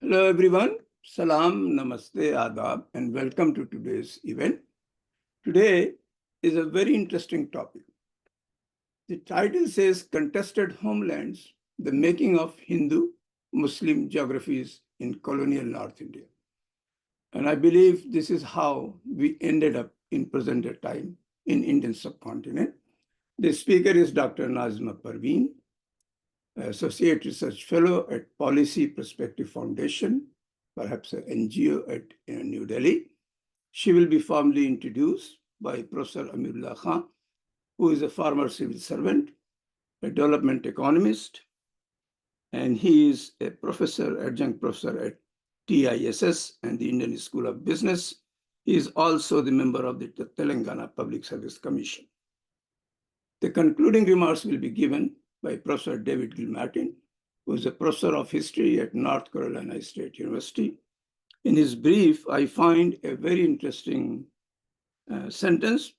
Hello everyone, Salam, Namaste, Adab, and welcome to today's event. Today is a very interesting topic. The title says Contested Homelands, the Making of Hindu Muslim Geographies in Colonial North India. And I believe this is how we ended up in present time in Indian subcontinent. The speaker is Dr. Nazima Parveen, Associate Research Fellow at Policy Perspective Foundation, perhaps an NGO at New Delhi. She will be formally introduced by Professor Amirullah Khan, who is a former civil servant, a development economist, and he is a professor, adjunct professor at TISS and the Indian School of Business. He is also the member of the Telangana Public Service Commission. The concluding remarks will be given by Professor David Gilmartin, who is a professor of history at North Carolina State University. In his brief, I find a very interesting sentence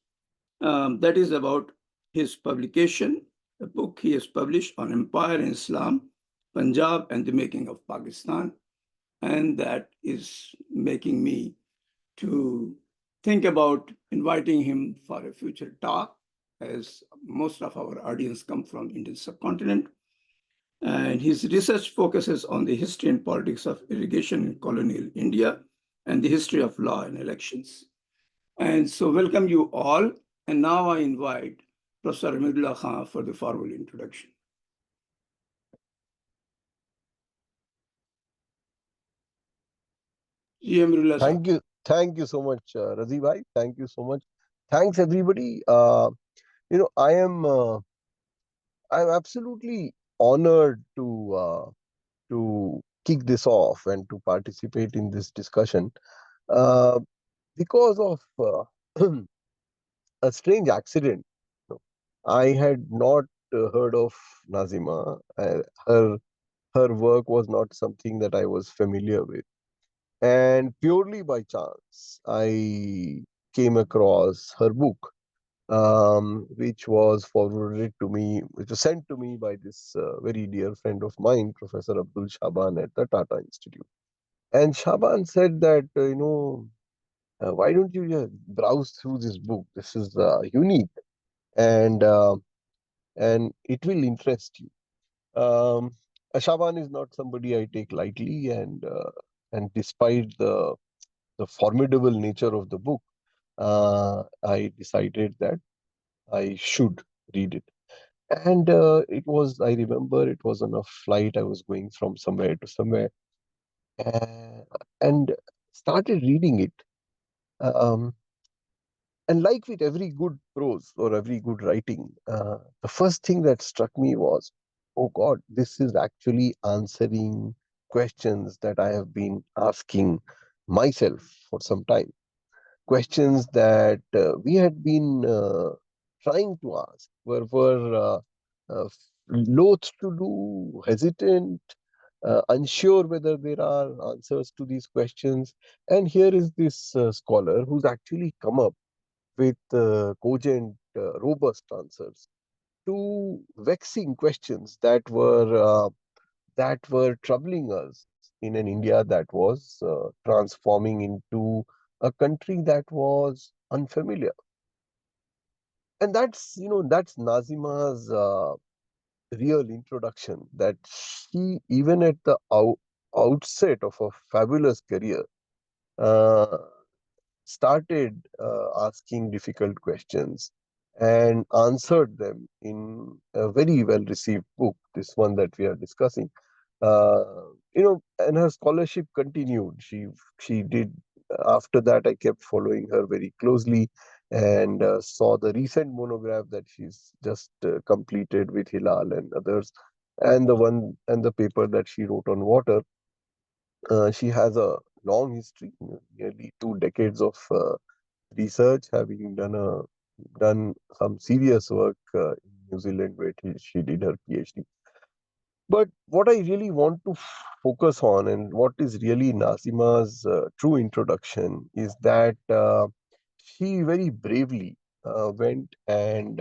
that is about his publication, a book he has published on Empire and Islam, Punjab and the Making of Pakistan. And that is making me to think about inviting him for a future talk, as most of our audience come from Indian subcontinent. And his research focuses on the history and politics of irrigation in colonial India and the history of law and elections. And so welcome you all. And now I invite Professor Amirullah Khan for the formal introduction. Thank you so much, Razi bhai. Thank you so much. Thanks everybody. I'm absolutely honored to kick this off and to participate in this discussion uh, because of a strange accident. I had not heard of Nazima. Her work was not something that I was familiar with. And purely by chance, I came across her book, which was forwarded to me, which was sent to me by this very dear friend of mine, Professor Abdul Shaban at the Tata Institute. And Shaban said that, why don't you just browse through this book? This is unique and uh, and it will interest you. Um, Shaban is not somebody I take lightly, and despite the formidable nature of the book, I decided that I should read it. And I remember it was on a flight. I was going from somewhere to somewhere uh, and started reading it. Um, and like with every good prose or every good writing, the first thing that struck me was, oh God, this is actually answering questions that I have been asking myself for some time. Questions that we had been trying to ask, were loath to do, hesitant, unsure whether there are answers to these questions. And here is this scholar who's actually come up with cogent, robust answers to vexing questions that were troubling us in an India that was transforming into a country that was unfamiliar. And that's Nazima's real introduction. That she, even at the outset of a fabulous career, uh, started asking difficult questions and answered them in a very well received book, this one that we are discussing. And her scholarship continued. She did. After that, I kept following her very closely and saw the recent monograph that she's just completed with Hilal and others, and the paper that she wrote on water. She has a long history, nearly 2 decades of research, having done some serious work in New Zealand, where she did her PhD. But what I really want to focus on, and what is really Nazima's true introduction, is that she very bravely went and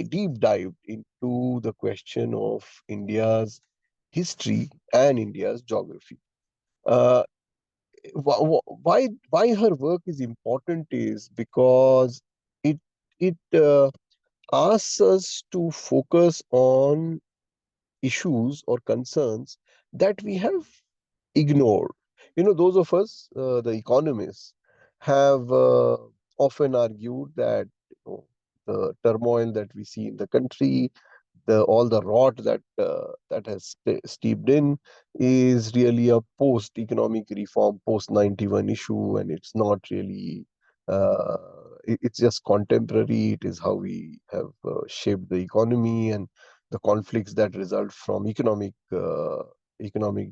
deep dived into the question of India's history and India's geography. Uh, why her work is important is because it asks us to focus on issues or concerns that we have ignored. Those of us, the economists, have often argued that the turmoil that we see in the country, the all the rot that has steeped in, is really a post economic reform, post 91 issue, and it's not really. Uh, it's just contemporary. It is how we have shaped the economy and the conflicts that result from economic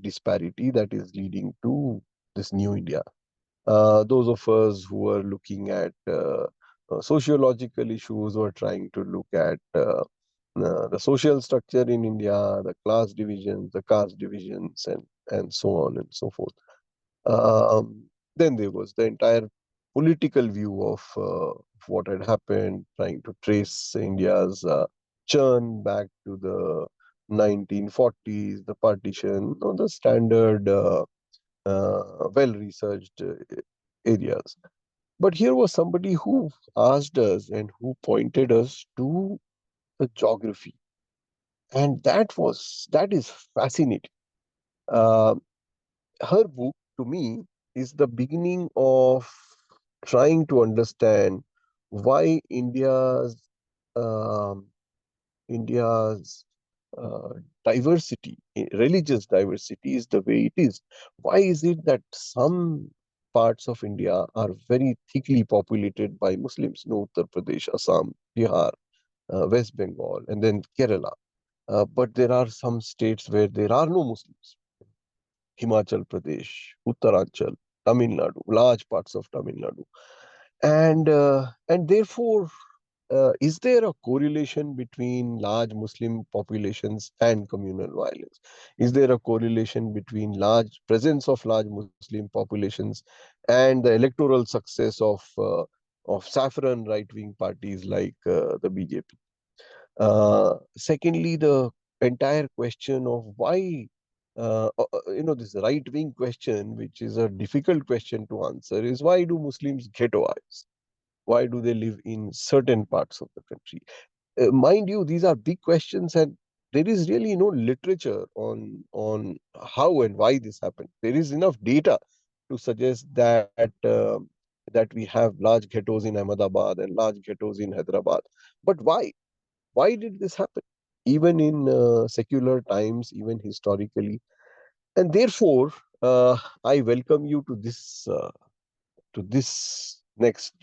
disparity that is leading to this new India. Those of us who are looking at sociological issues or trying to look at the social structure in India, the class divisions, the caste divisions, and so on and so forth. Um, then there was the entire political view of what had happened, trying to trace India's churn back to the 1940s, the partition, the standard well-researched areas. But here was somebody who asked us and who pointed us to the geography, and that is fascinating. Uh, Her book, to me, is the beginning of trying to understand why um, India's uh, diversity, religious diversity, is the way it is. Why is it that some parts of India are very thickly populated by Muslims? Uttar Pradesh, Assam, Bihar, West Bengal, and then Kerala. But there are some states where there are no Muslims. Himachal Pradesh, Uttaranchal, Tamil Nadu, large parts of Tamil Nadu, and therefore, is there a correlation between large Muslim populations and communal violence? Is there a correlation between large presence of large Muslim populations and the electoral success of saffron right-wing parties like the BJP? Secondly, the entire question of why, this right wing question, which is a difficult question to answer, is why do Muslims ghettoize? Why do they live in certain parts of the country? Mind you, these are big questions, and there is really no literature on how and why this happened. There is enough data to suggest that we have large ghettos in Ahmedabad and large ghettos in Hyderabad. But why? Why did this happen? Even in secular times, even historically, and therefore, I welcome you to this next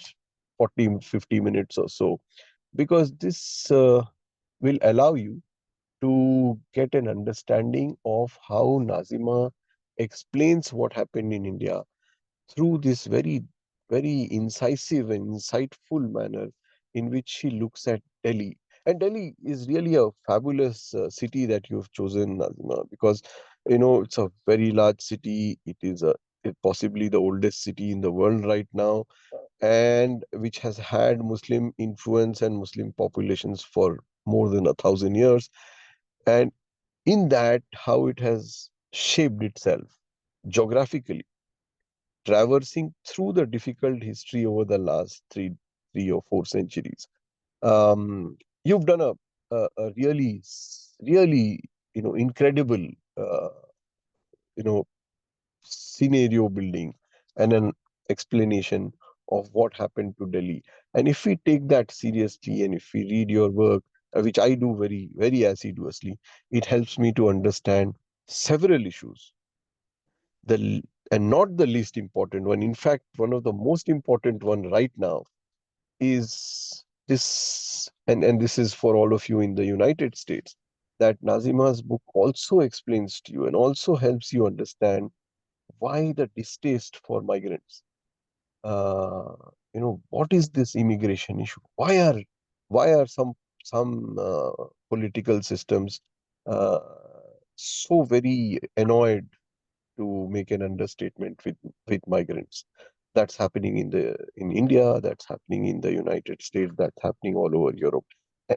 40, 50 minutes or so, because this will allow you to get an understanding of how Nazima explains what happened in India through this very incisive and insightful manner in which she looks at Delhi. And Delhi is really a fabulous city that you've chosen, Nazima, because it's a very large city. It is possibly the oldest city in the world right now, and which has had Muslim influence and Muslim populations for more than 1,000 years. And in that, how it has shaped itself geographically, traversing through the difficult history over the last three or four centuries. You've done a really, incredible, uh, you know, scenario building and an explanation of what happened to Delhi. And if we take that seriously, and if we read your work, which I do very, very assiduously, it helps me to understand several issues, the and not the least important one. In fact, one of the most important one right now is this, and this is for all of you in the United States, that Nazima's book also explains to you and also helps you understand why the distaste for migrants. Uh, what is this immigration issue? Why are some political systems uh, so very annoyed, to make an understatement, with migrants? That's happening in India, that's happening in the United States, that's happening all over Europe,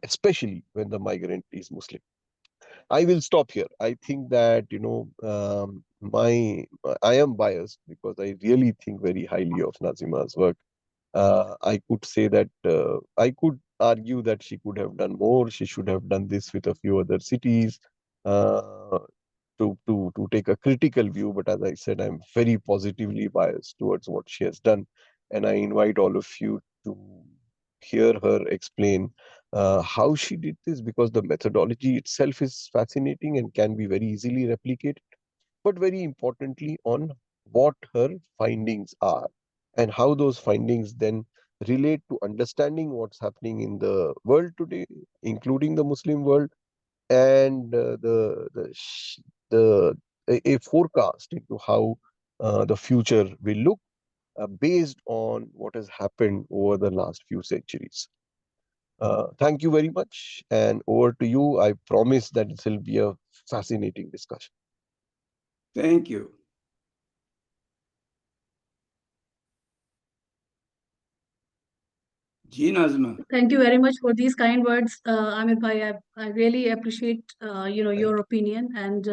especially when the migrant is Muslim. I will stop here. I think that, I am biased because I really think very highly of Nazima's work. I could say that I could argue that she could have done more. She should have done this with a few other cities uh, to take a critical view. But as I said, I'm very positively biased towards what she has done, and I invite all of you to hear her explain how she did this, because the methodology itself is fascinating and can be very easily replicated, but very importantly on what her findings are and how those findings then relate to understanding what's happening in the world today, including the Muslim world, and the a forecast into how the future will look based on what has happened over the last few centuries. Thank you very much, and over to you. I promise that it will be a fascinating discussion. Thank you. Ji Nazima. Thank you very much for these kind words, Amit bhai. I really appreciate Thank your opinion, and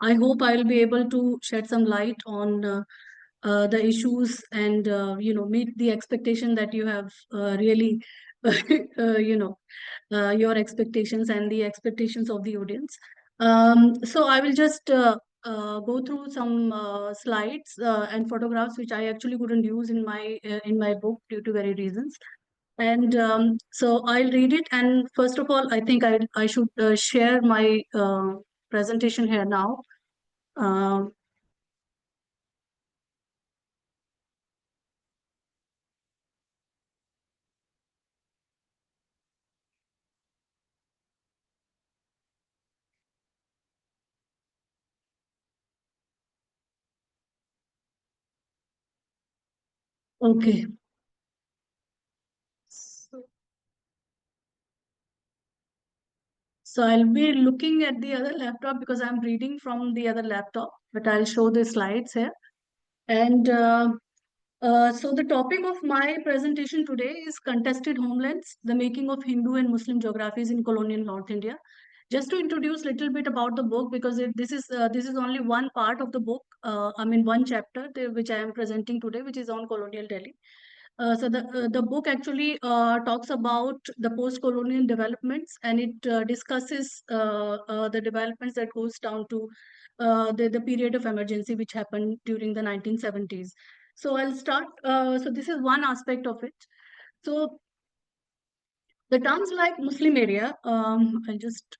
I hope I will be able to shed some light on the issues and meet the expectation that you have really your expectations and the expectations of the audience. So I will just go through some slides and photographs which I actually couldn't use in my book due to very reasons. And so I'll read it. And first of all, I think I should share my presentation here now. Um, okay. So I'll be looking at the other laptop because I'm reading from the other laptop, but I'll show the slides here. And so the topic of my presentation today is Contested Homelands, the making of Hindu and Muslim geographies in colonial North India. Just to introduce a little bit about the book, because this is only one part of the book. One chapter which I am presenting today, which is on colonial Delhi. So the book actually talks about the post-colonial developments, and it discusses the developments that goes down to the period of emergency which happened during the 1970s. So I'll start. So this is one aspect of it. So the terms like Muslim area, I'll just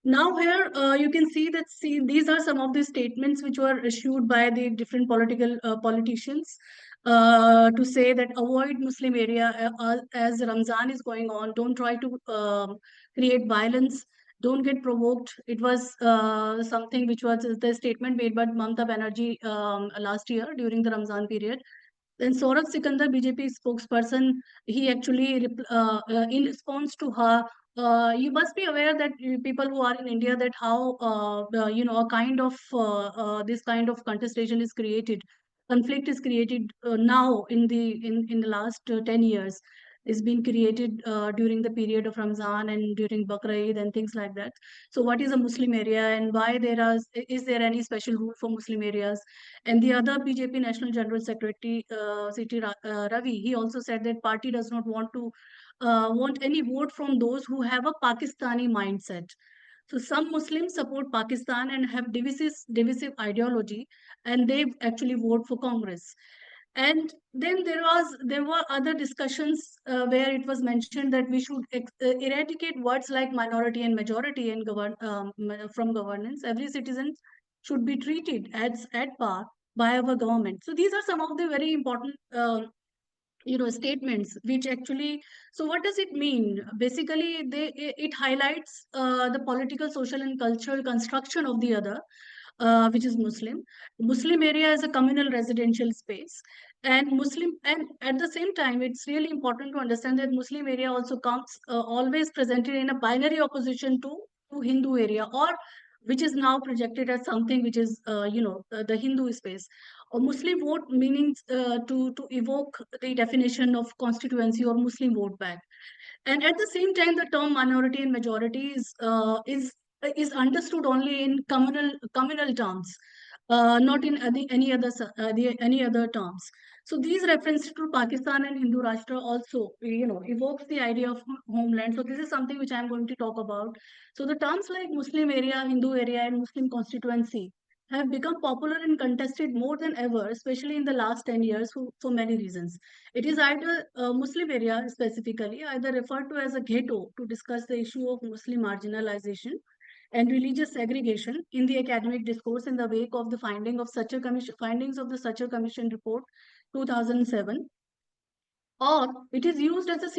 now here you can see that these are some of the statements which were issued by the different politicians to say that avoid Muslim area as Ramzan is going on. Don't try to create violence. Don't get provoked. It was something which was the statement made by Mamata Banerjee last year during the Ramzan period. Then Saurabh Sikandar, BJP spokesperson, he actually, in response to her, you must be aware that people who are in India, that how a kind of this kind of contestation is created, conflict is created now in the last 10 years. It's been created during the period of Ramzan and during Bakr Eid and things like that. So, what is a Muslim area, and why is there any special rule for Muslim areas? And the other BJP National General Secretary, Ravi, he also said that party does not want any vote from those who have a Pakistani mindset. So some Muslims support Pakistan and have divisive ideology, and they actually vote for Congress. And then there were other discussions where it was mentioned that we should eradicate words like minority and majority in from governance. Every citizen should be treated as at par by our government. So these are some of the very important statements which actually, so what does it mean? Basically it highlights the political, social and cultural construction of the other, which is Muslim area as a communal residential space. And at the same time, it's really important to understand that Muslim area also comes always presented in a binary opposition to Hindu area, or which is now projected as something which is the Hindu space. Or Muslim vote meaning to evoke the definition of constituency or Muslim vote bank. And at the same time, the term minority and majority is understood only in communal terms, not in any other terms. So these references to Pakistan and Hindu Rashtra also, evokes the idea of homeland. So this is something which I'm going to talk about. So the terms like Muslim area, Hindu area, and Muslim constituency have become popular and contested more than ever, especially in the last 10 years for many reasons. It is either Muslim area specifically, either referred to as a ghetto to discuss the issue of Muslim marginalization and religious segregation in the academic discourse in the wake of the findings of the Sucher Commission report 2007, or it is used as a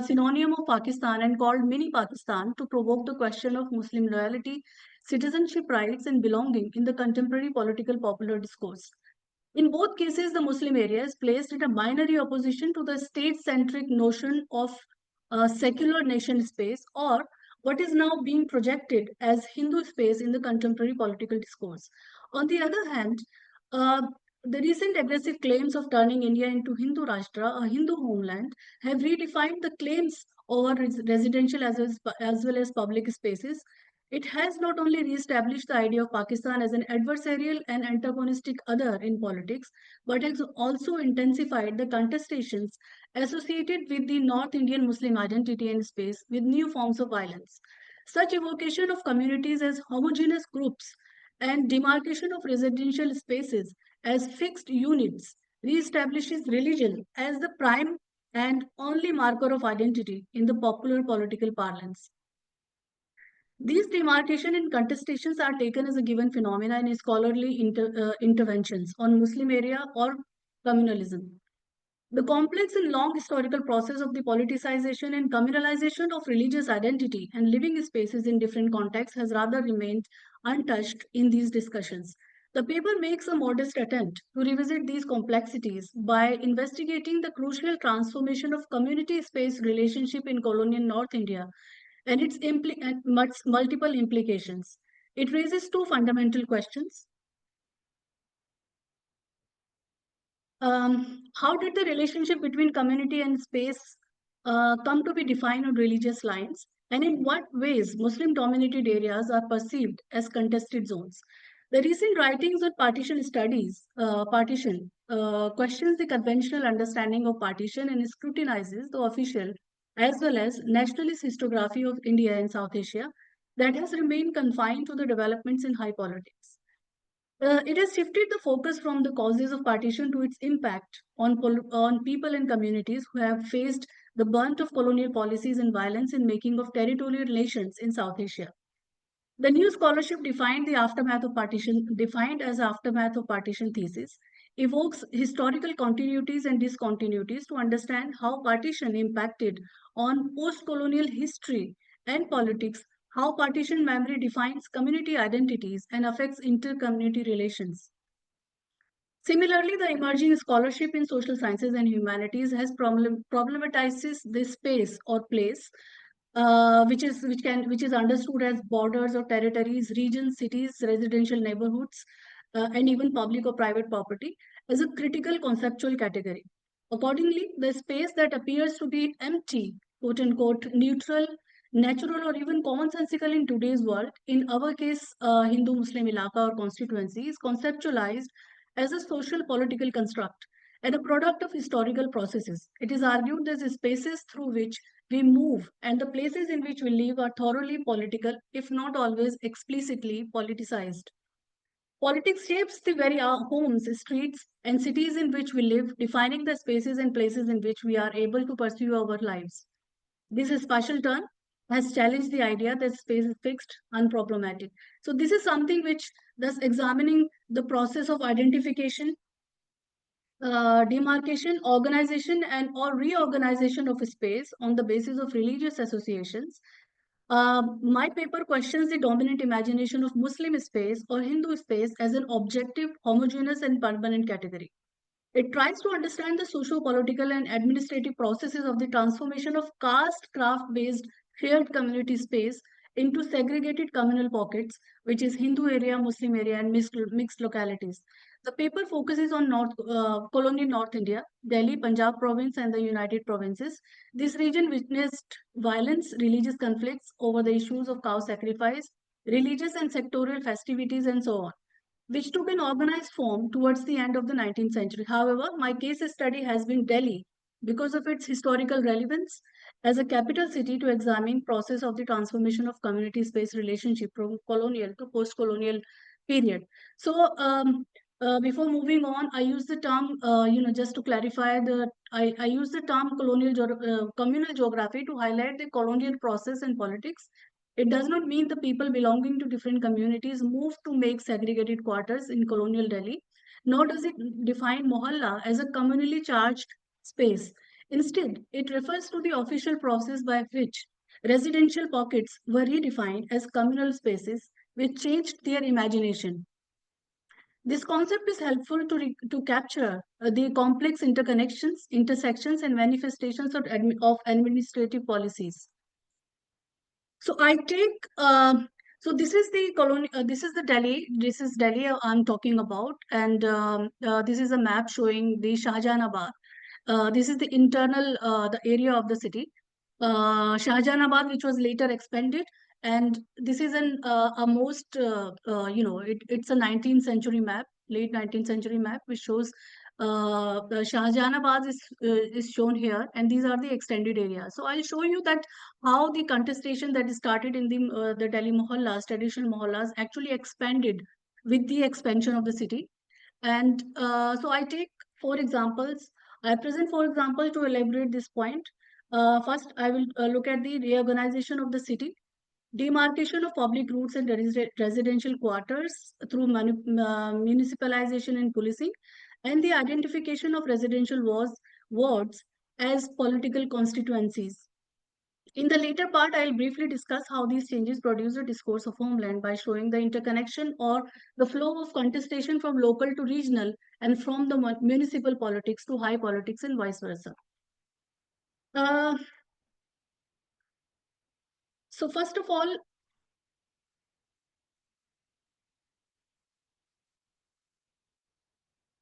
synonym of Pakistan and called mini Pakistan to provoke the question of Muslim loyalty, citizenship rights, and belonging in the contemporary political popular discourse. In both cases, the Muslim area is placed in a binary opposition to the state-centric notion of secular nation space, or what is now being projected as Hindu space in the contemporary political discourse. On the other hand, uh, the recent aggressive claims of turning India into Hindu Rashtra, a Hindu homeland, have redefined the claims over residential as well as public spaces. It has not only re-established the idea of Pakistan as an adversarial and antagonistic other in politics, but has also intensified the contestations associated with the North Indian Muslim identity and space with new forms of violence. Such evocation of communities as homogeneous groups and demarcation of residential spaces as fixed units re-establishes religion as the prime and only marker of identity in the popular political parlance. These demarcation and contestations are taken as a given phenomena in scholarly interventions on Muslim area or communalism. The complex and long historical process of the politicization and communalization of religious identity and living spaces in different contexts has rather remained untouched in these discussions. The paper makes a modest attempt to revisit these complexities by investigating the crucial transformation of community space relationship in colonial North India and its multiple implications. It raises two fundamental questions. How did the relationship between community and space come to be defined on religious lines? And in what ways Muslim dominated areas are perceived as contested zones? The recent writings on partition questions the conventional understanding of partition and scrutinizes the official as well as nationalist historiography of India and South Asia that has remained confined to the developments in high politics. It has shifted the focus from the causes of partition to its impact on people and communities who have faced the brunt of colonial policies and violence in making of territorial nations in South Asia. The new scholarship defined as aftermath of partition thesis, evokes historical continuities and discontinuities to understand how partition impacted on post-colonial history and politics, how partition memory defines community identities and affects inter-community relations. Similarly, the emerging scholarship in social sciences and humanities has problematizes this space or place, which is understood as borders or territories, regions, cities, residential neighborhoods, and even public or private property, as a critical conceptual category. Accordingly, the space that appears to be empty, quote unquote, neutral, natural, or even commonsensical in today's world, in our case, Hindu Muslim ilaka or constituency, is conceptualized as a social political construct and a product of historical processes. It is argued that the spaces through which we move and the places in which we live are thoroughly political, if not always explicitly politicized. Politics shapes the very homes, streets, and cities in which we live, defining the spaces and places in which we are able to pursue our lives. This spatial turn has challenged the idea that space is fixed, unproblematic. So this is something which, thus examining the process of identification, demarcation, organization, and or reorganization of space on the basis of religious associations. My paper questions the dominant imagination of Muslim space or Hindu space as an objective, homogeneous, and permanent category. It tries to understand the socio-political and administrative processes of the transformation of caste craft-based shared community space into segregated communal pockets, which is Hindu area, Muslim area, and mixed localities. The paper focuses on colonial North India, Delhi, Punjab province, and the United Provinces. This region witnessed violence, religious conflicts over the issues of cow sacrifice, religious and sectorial festivities, and so on, which took an organized form towards the end of the 19th century. However, my case study has been Delhi because of its historical relevance as a capital city to examine process of the transformation of community space relationship from colonial to post-colonial period. So before moving on, I use the term, just to clarify, I use the term communal geography to highlight the colonial process and politics. It does not mean the people belonging to different communities moved to make segregated quarters in colonial Delhi, nor does it define mohalla as a communally charged space. Instead, it refers to the official process by which residential pockets were redefined as communal spaces, which changed their imagination. This concept is helpful to capture the complex interconnections, intersections, and manifestations of administrative policies. So I take, so this is the this is the Delhi, this is Delhi I'm talking about, and this is a map showing the Shahjahanabad. This is the internal, the area of the city. Shahjahanabad, which was later expanded, and this is a most, it's a 19th century map, late 19th century map, which shows Shahjahanabad is shown here, and these are the extended areas. So I'll show you that how the contestation that started in the Delhi mohallas, traditional mohallas, actually expanded with the expansion of the city. And so I take 4 examples. I present 4 examples to elaborate this point. First, I will look at the reorganization of the city, demarcation of public routes and residential quarters through municipalization and policing, and the identification of residential wards as political constituencies. In the later part, I'll briefly discuss how these changes produce a discourse of homeland by showing the interconnection or the flow of contestation from local to regional and from the municipal politics to high politics and vice versa. So first of all,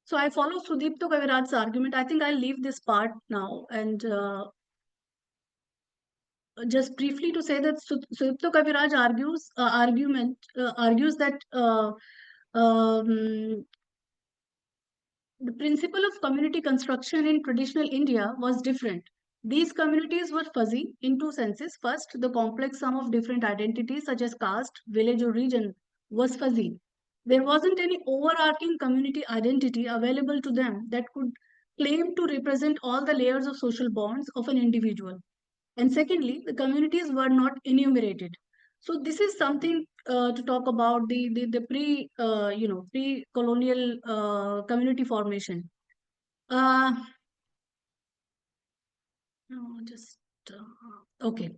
so I follow Sudipto Kaviraj's argument. I think I'll leave this part now and just briefly to say that Sudipto Kaviraj argues that the principle of community construction in traditional India was different. These communities were fuzzy in two senses. First, the complex sum of different identities such as caste, village, or region was fuzzy. There wasn't any overarching community identity available to them that could claim to represent all the layers of social bonds of an individual. And secondly, the communities were not enumerated. So this is something to talk about the pre-colonial community formation. No, just okay.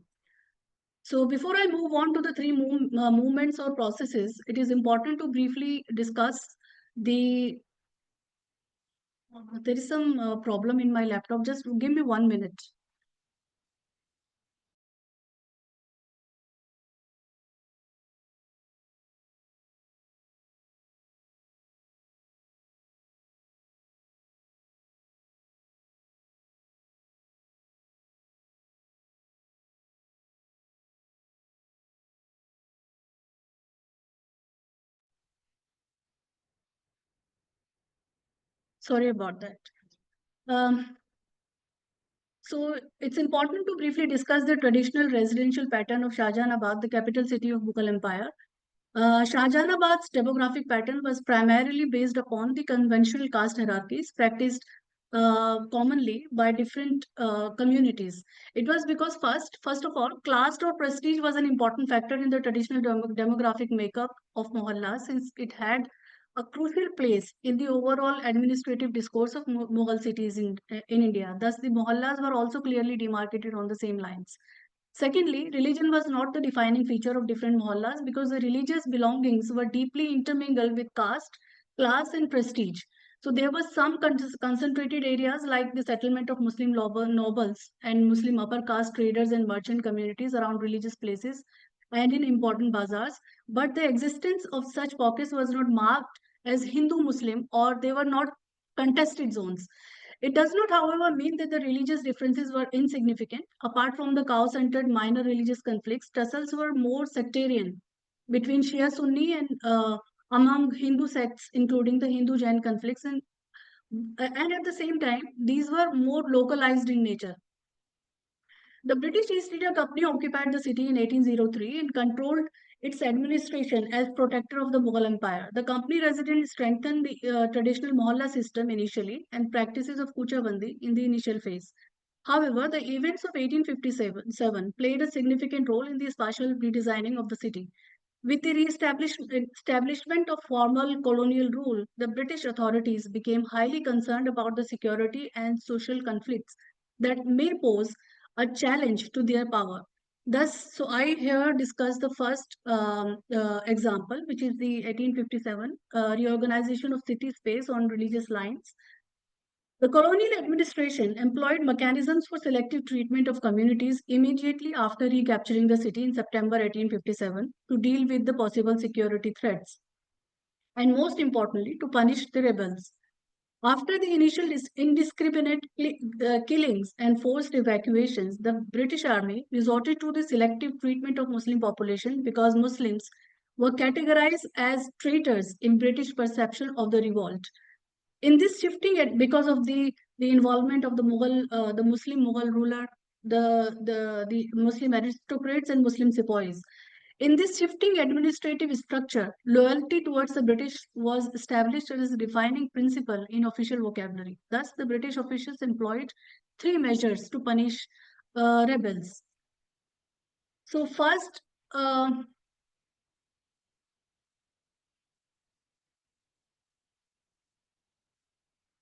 So before I move on to the three movements or processes, it is important to briefly discuss the. There is some problem in my laptop. Just give me 1 minute. Sorry about that. So it's important to briefly discuss the traditional residential pattern of Shahjahanabad, the capital city of Mughal Empire. Shahjahanabad's demographic pattern was primarily based upon the conventional caste hierarchies practiced commonly by different communities. It was because first of all, class or prestige was an important factor in the traditional demographic makeup of Mohalla, since it had a crucial place in the overall administrative discourse of Mughal cities in India. Thus, the Mohallas were also clearly demarcated on the same lines. Secondly, religion was not the defining feature of different mohallas because the religious belongings were deeply intermingled with caste, class, and prestige. So there were some concentrated areas like the settlement of Muslim nobles and Muslim upper caste traders and merchant communities around religious places, and in important bazaars, but the existence of such pockets was not marked as Hindu-Muslim, or they were not contested zones. It does not, however, mean that the religious differences were insignificant. Apart from the cow-centered minor religious conflicts, tussles were more sectarian between Shia Sunni and among Hindu sects, including the Hindu-Jain conflicts, and at the same time, these were more localized in nature. The British East India Company occupied the city in 1803 and controlled its administration as protector of the Mughal Empire. The company residents strengthened the traditional mohalla system initially and practices of Kuchabandi in the initial phase. However, the events of 1857 played a significant role in the spatial redesigning of the city. With the establishment of formal colonial rule, the British authorities became highly concerned about the security and social conflicts that may pose a challenge to their power. Thus, so I here discuss the first example, which is the 1857 reorganization of city space on religious lines. The colonial administration employed mechanisms for selective treatment of communities immediately after recapturing the city in September 1857 to deal with the possible security threats, and most importantly, to punish the rebels. After the initial indiscriminate killings and forced evacuations, the British Army resorted to the selective treatment of Muslim population because Muslims were categorized as traitors in British perception of the revolt. In this shifting, because of the involvement of the the Muslim Mughal ruler, the Muslim aristocrats and Muslim sepoys. In this shifting administrative structure, loyalty towards the British was established as a defining principle in official vocabulary. Thus, the British officials employed three measures to punish rebels. So, first,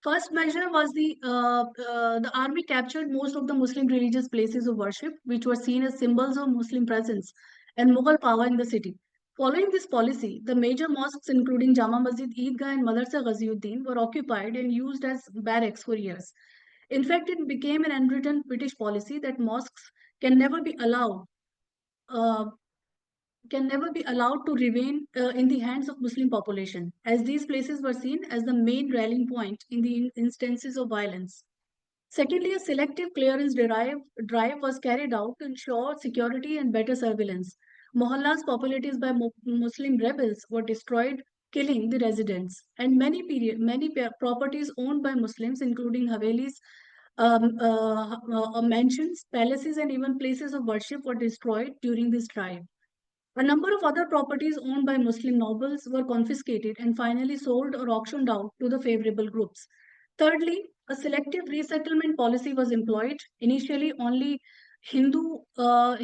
first measure was the army captured most of the Muslim religious places of worship, which were seen as symbols of Muslim presence and Mughal power in the city. Following this policy, the major mosques, including Jama Masjid, Eidgah, and Madrasa Ghaziuddin, were occupied and used as barracks for years. In fact, it became an unwritten British policy that mosques can never be allowed uh, to remain in the hands of Muslim population, as these places were seen as the main rallying point in the instances of violence. Secondly, a selective clearance drive was carried out to ensure security and better surveillance. Mohallas populated by Muslim rebels were destroyed, killing the residents, and many properties owned by Muslims, including havelis, mansions, palaces, and even places of worship, were destroyed during this drive. A number of other properties owned by Muslim nobles were confiscated and finally sold or auctioned out to the favorable groups. Thirdly, a selective resettlement policy was employed. Initially, only Hindu or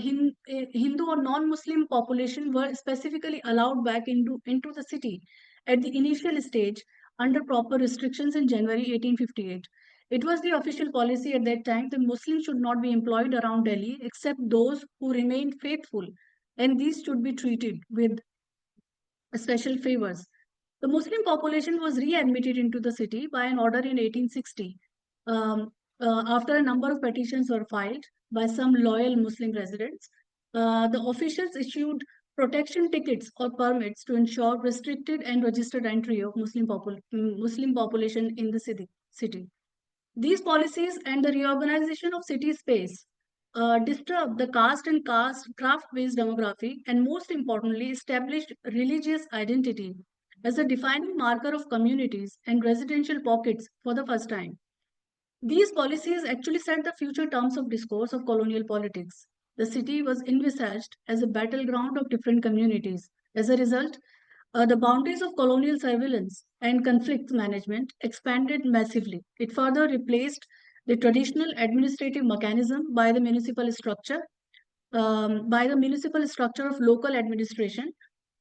non-Muslim population were specifically allowed back into the city at the initial stage under proper restrictions in January 1858. It was the official policy at that time that Muslims should not be employed around Delhi except those who remained faithful, and these should be treated with special favors. The Muslim population was readmitted into the city by an order in 1860 after a number of petitions were filed by some loyal Muslim residents. The officials issued protection tickets or permits to ensure restricted and registered entry of Muslim population in the city. These policies and the reorganization of city space disturbed the caste and craft-based demography, and most importantly, established religious identity as a defining marker of communities and residential pockets for the first time. These policies actually set the future terms of discourse of colonial politics. The city was envisaged as a battleground of different communities. As a result, the boundaries of colonial surveillance and conflict management expanded massively. It further replaced the traditional administrative mechanism by the municipal structure of local administration.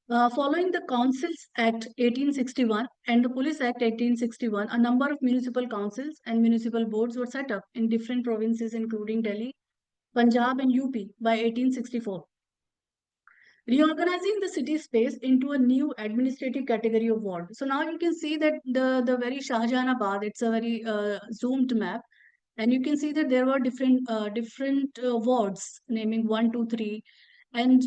Following the Councils Act 1861 and the Police Act 1861, a number of municipal councils and municipal boards were set up in different provinces, including Delhi, Punjab, and UP by 1864. Reorganizing the city space into a new administrative category of ward. So now you can see that the very Shahjahanabad, it's a very zoomed map, and you can see that there were different wards, naming 1, 2, 3, And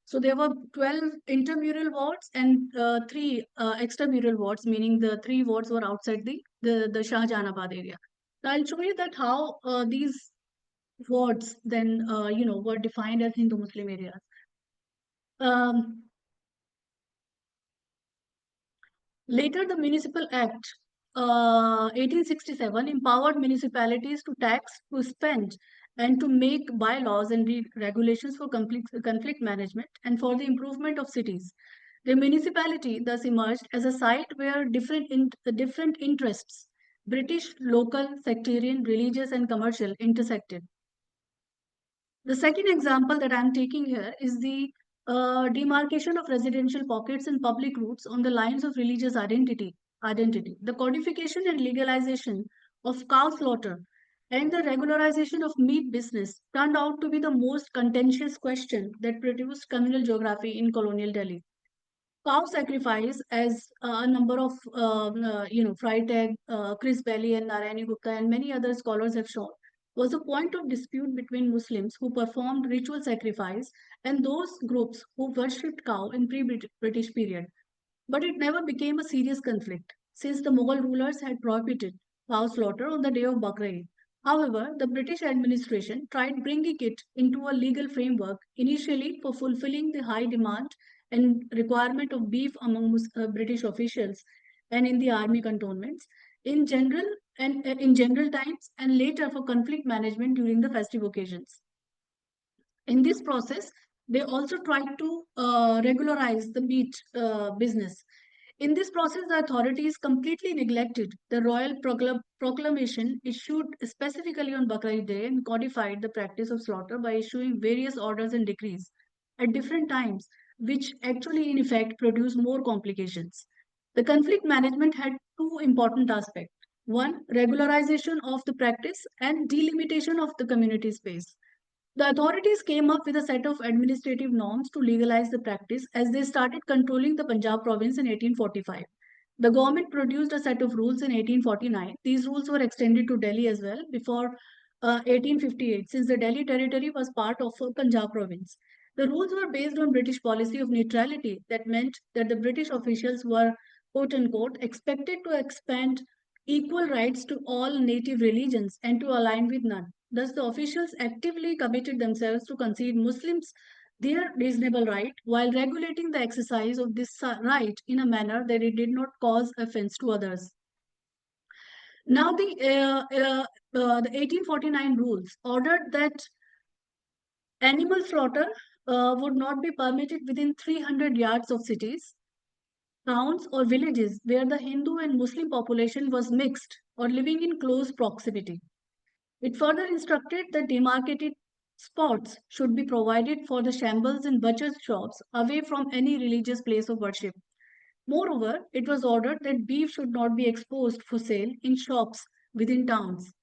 so there were 12 intramural wards and 3 extramural wards, meaning the 3 wards were outside the Shahjahanabad area. So I'll show you that how these wards then were defined as Hindu-Muslim areas. Um, Later, the Municipal Act 1867 empowered municipalities to tax, to spend, and to make bylaws and regulations for conflict management and for the improvement of cities. The municipality thus emerged as a site where different interests, British, local, sectarian, religious, and commercial, intersected. The second example that I'm taking here is the demarcation of residential pockets and public routes on the lines of religious identity. The codification and legalization of cow slaughter and the regularization of meat business turned out to be the most contentious question that produced communal geography in colonial Delhi. Cow sacrifice, as a number of Freitag, Chris Bailey, and Narayani Gupta, and many other scholars have shown, was a point of dispute between Muslims who performed ritual sacrifice and those groups who worshipped cow in pre-British period. But it never became a serious conflict, since the Mughal rulers had prohibited cow slaughter on the day of Bakr Eid. However, the British administration tried bringing it into a legal framework, initially for fulfilling the high demand and requirement of beef among British officials and in the army cantonments in general in general times, and later for conflict management during the festive occasions. In this process, they also tried to regularize the meat business. In this process, the authorities completely neglected the royal proclamation issued specifically on Bakr Eid Day and codified the practice of slaughter by issuing various orders and decrees at different times, which actually, in effect, produced more complications. The conflict management had two important aspects. One, regularization of the practice and delimitation of the community space. The authorities came up with a set of administrative norms to legalize the practice as they started controlling the Punjab province in 1845. The government produced a set of rules in 1849. These rules were extended to Delhi as well before 1858, since the Delhi territory was part of Punjab province. The rules were based on British policy of neutrality that meant that the British officials were, quote unquote, expected to expand equal rights to all native religions and to align with none. Thus, the officials actively committed themselves to concede Muslims their reasonable right while regulating the exercise of this right in a manner that it did not cause offense to others. Now, the 1849 rules ordered that animal slaughter would not be permitted within 300 yards of cities, towns, or villages where the Hindu and Muslim population was mixed or living in close proximity. It further instructed that demarcated spots should be provided for the shambles and butchers' shops away from any religious place of worship. Moreover, it was ordered that beef should not be exposed for sale in shops within towns.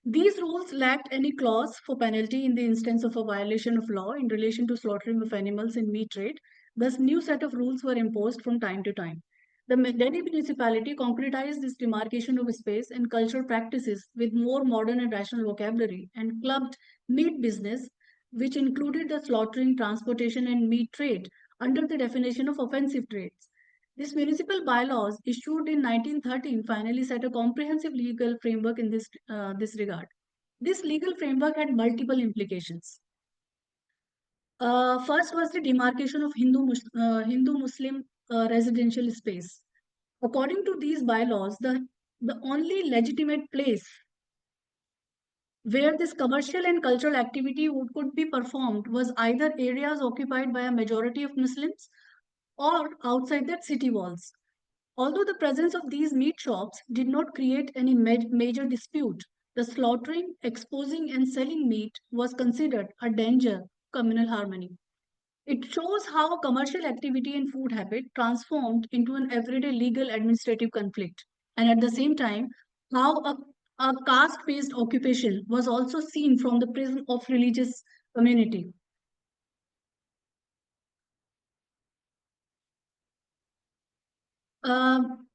These rules lacked any clause for penalty in the instance of a violation of law in relation to slaughtering of animals in meat trade. Thus, new set of rules were imposed from time to time. The Delhi municipality concretized this demarcation of space and cultural practices with more modern and rational vocabulary and clubbed meat business, which included the slaughtering, transportation, and meat trade, under the definition of offensive trades. This municipal bylaws issued in 1913 finally set a comprehensive legal framework in this regard. This legal framework had multiple implications. First was the demarcation of Hindu-Muslim residential space. According to these bylaws, the only legitimate place where this commercial and cultural activity could be performed was either areas occupied by a majority of Muslims or outside the city walls. Although the presence of these meat shops did not create any major dispute, the slaughtering, exposing, and selling meat was considered a danger to communal harmony. It shows how commercial activity and food habit transformed into an everyday legal administrative conflict, and at the same time, how a caste based occupation was also seen from the prism of religious community. Um,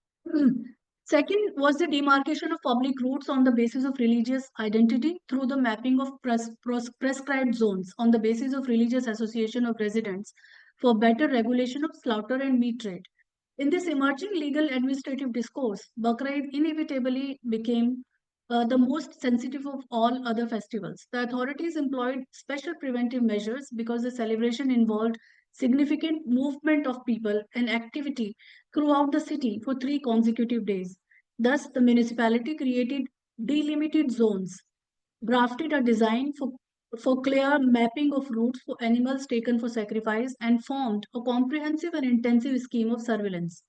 Second was the demarcation of public routes on the basis of religious identity through the mapping of prescribed zones on the basis of religious association of residents for better regulation of slaughter and meat trade. In this emerging legal administrative discourse, Bakra inevitably became the most sensitive of all other festivals. The authorities employed special preventive measures because the celebration involved significant movement of people and activity throughout the city for 3 consecutive days. Thus, the municipality created delimited zones, drafted a design for clear mapping of routes for animals taken for sacrifice, and formed a comprehensive and intensive scheme of surveillance.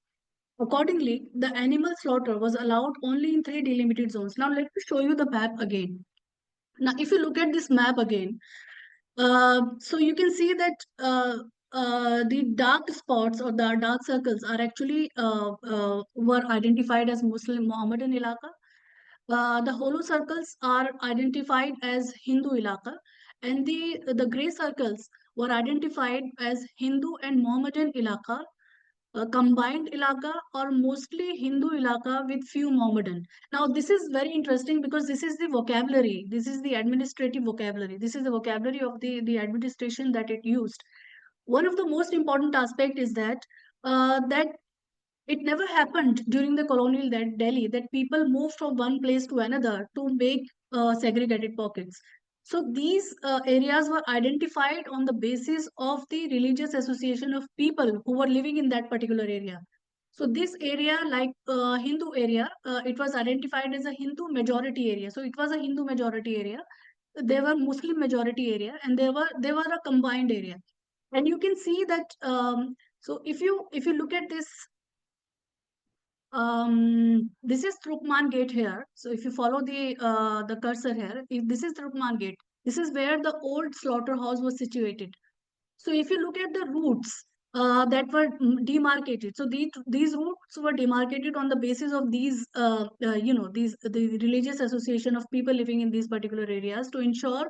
Accordingly, the animal slaughter was allowed only in 3 delimited zones. Now, let me show you the map again. Now, if you look at this map again, so you can see that the dark spots or the dark circles are actually were identified as Muslim Mohammedan Ilaka. The hollow circles are identified as Hindu Ilaka, and the gray circles were identified as Hindu and Mohammedan Ilaka, combined ilaka or mostly Hindu ilaka with few Mohammedan. Now, this is very interesting because this is the vocabulary, this is the administrative vocabulary, this is the vocabulary of the administration that it used. One of the most important aspect is that it never happened during the colonial Delhi that people moved from one place to another to make segregated pockets. So these areas were identified on the basis of the religious association of people who were living in that particular area. So this area, like Hindu area, it was identified as a Hindu majority area. So it was a Hindu majority area. There were Muslim majority area, and they were a combined area. And you can see that. So if you look at this, this is Trukman Gate here. So if you follow the cursor here, if this is Trukman Gate, this is where the old slaughterhouse was situated. So if you look at the routes that were demarcated, so these routes were demarcated on the basis of these, the religious association of people living in these particular areas to ensure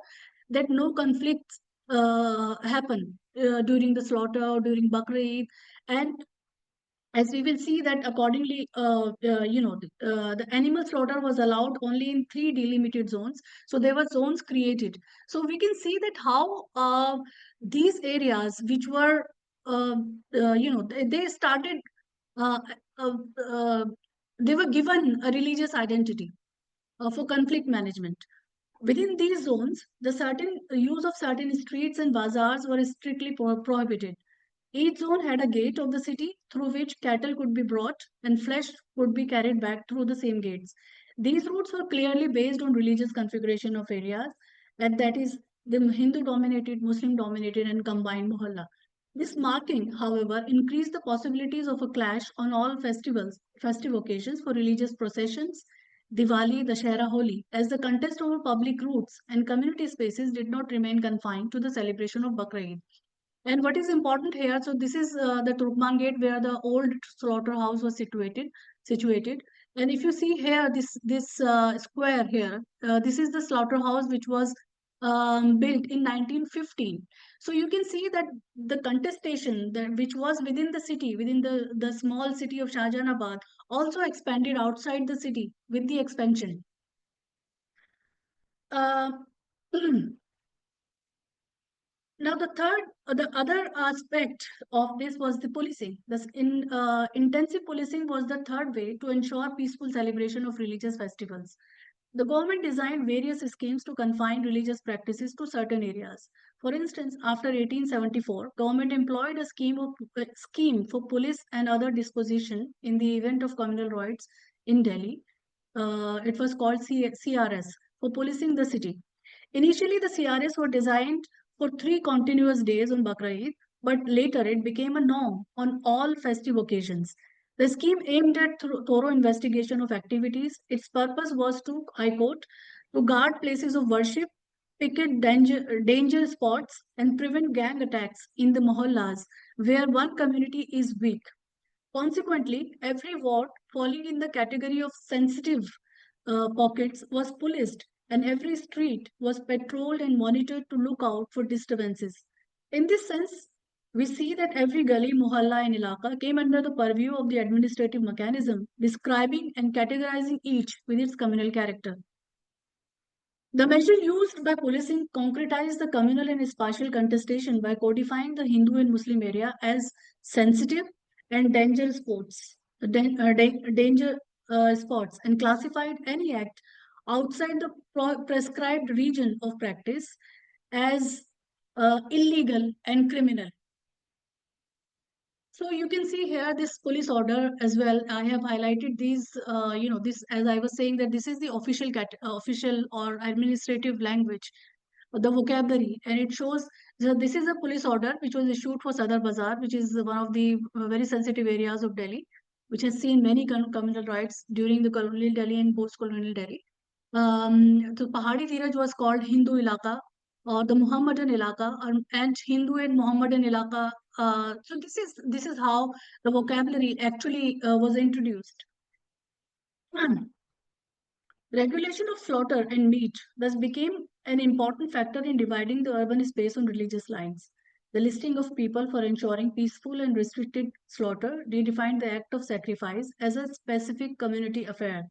that no conflicts happen during the slaughter or during Bakr Eid. And as we will see that accordingly, the animal slaughter was allowed only in 3 delimited zones. So there were zones created. So we can see that how these areas, which were, they started, uh, uh, uh, they were given a religious identity for conflict management. Within these zones, the certain use of certain streets and bazaars were strictly prohibited. Each zone had a gate of the city through which cattle could be brought and flesh would be carried back through the same gates. These routes were clearly based on religious configuration of areas, and that is the Hindu dominated, Muslim dominated, and combined mohalla. This marking, however, increased the possibilities of a clash on all festive occasions for religious processions, Diwali, Dashera, Holi, as the contest over public routes and community spaces did not remain confined to the celebration of Bakr Eid. And what is important here, so this is the Turkman Gate where the old slaughterhouse was situated. And if you see here, this square here, this is the slaughterhouse which was built in 1915. So you can see that the contestation that which was within the city, within the small city of Shahjahanabad, also expanded outside the city with the expansion. Uh, Now, the other aspect of this was the policing. Intensive policing was the third way to ensure peaceful celebration of religious festivals. The government designed various schemes to confine religious practices to certain areas. For instance, after 1874, government employed a scheme for police and other disposition in the event of communal riots in Delhi. It was called CRS for policing the city. Initially, the CRS were designed for 3 continuous days on Bakra Eid, but later it became a norm on all festive occasions. The scheme aimed at thorough investigation of activities. Its purpose was to, I quote, to guard places of worship, picket danger spots, and prevent gang attacks in the mohallas where one community is weak. Consequently, every ward falling in the category of sensitive pockets was policed, and every street was patrolled and monitored to look out for disturbances. In this sense, we see that every gully, mohalla, and ilaka came under the purview of the administrative mechanism, describing and categorizing each with its communal character. The measure used by policing concretized the communal and spatial contestation by codifying the Hindu and Muslim area as sensitive and dangerous spots, danger spots, and classified any act outside the prescribed region of practice as illegal and criminal. So you can see here this police order as well. I have highlighted these, this, as I was saying, that this is the official or administrative language, the vocabulary, and it shows that this is a police order which was issued for Sadar Bazaar, which is one of the very sensitive areas of Delhi, which has seen many communal riots during the colonial Delhi and post-colonial Delhi. The Pahadi Tiraj was called Hindu Ilaka or the Muhammadan Ilaka, and Hindu and Muhammadan Ilaka. So this is how the vocabulary actually was introduced. Regulation of slaughter and meat thus became an important factor in dividing the urban space on religious lines. The listing of people for ensuring peaceful and restricted slaughter redefined the act of sacrifice as a specific community affair,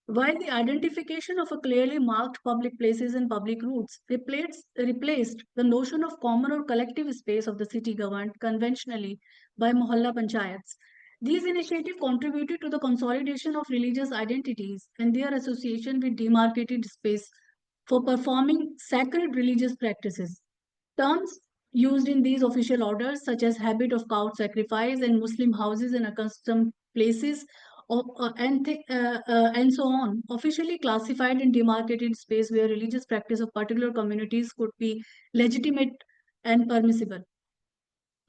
while the identification of a clearly marked public places and public routes replaced the notion of common or collective space of the city governed conventionally by Mohalla Panchayats. These initiatives contributed to the consolidation of religious identities and their association with demarcated space for performing sacred religious practices. Terms used in these official orders, such as habit of cow sacrifice and Muslim houses and accustomed places, and so on, officially classified and demarcated space where religious practice of particular communities could be legitimate and permissible.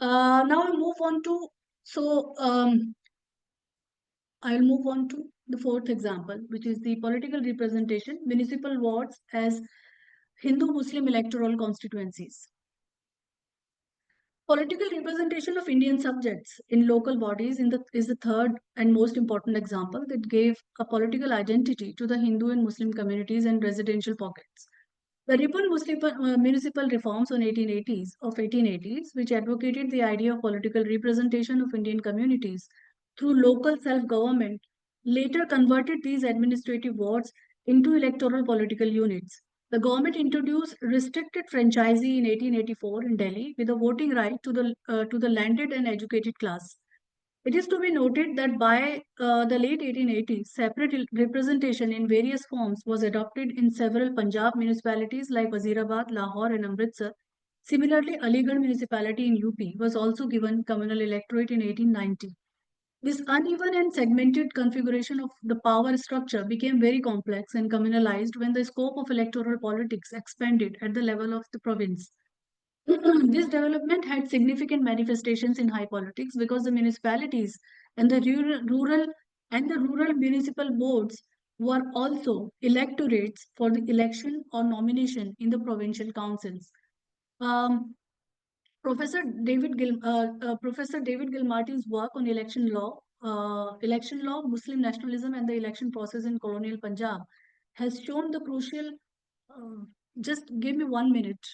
Now I'll move on to I'll move on to the fourth example, which is the political representation, municipal wards as Hindu-Muslim electoral constituencies. Political representation of Indian subjects in local bodies is the third and most important example that gave a political identity to the Hindu and Muslim communities and residential pockets. The Ripple municipal reforms of 1880s, which advocated the idea of political representation of Indian communities through local self-government, later converted these administrative wards into electoral political units. The government introduced restricted franchisee in 1884 in Delhi with a voting right to the landed and educated class. It is to be noted that by the late 1880s, separate representation in various forms was adopted in several Punjab municipalities like Wazirabad, Lahore, and Amritsar. Similarly, Aligarh municipality in UP was also given communal electorate in 1890. This uneven and segmented configuration of the power structure became very complex and communalized when the scope of electoral politics expanded at the level of the province. This development had significant manifestations in high politics because the municipalities and the rural municipal boards were also electorates for the election or nomination in the provincial councils. Um, Professor David Gilmartin's work on election law, Muslim nationalism, and the election process in colonial Punjab has shown the crucial. Just give me 1 minute.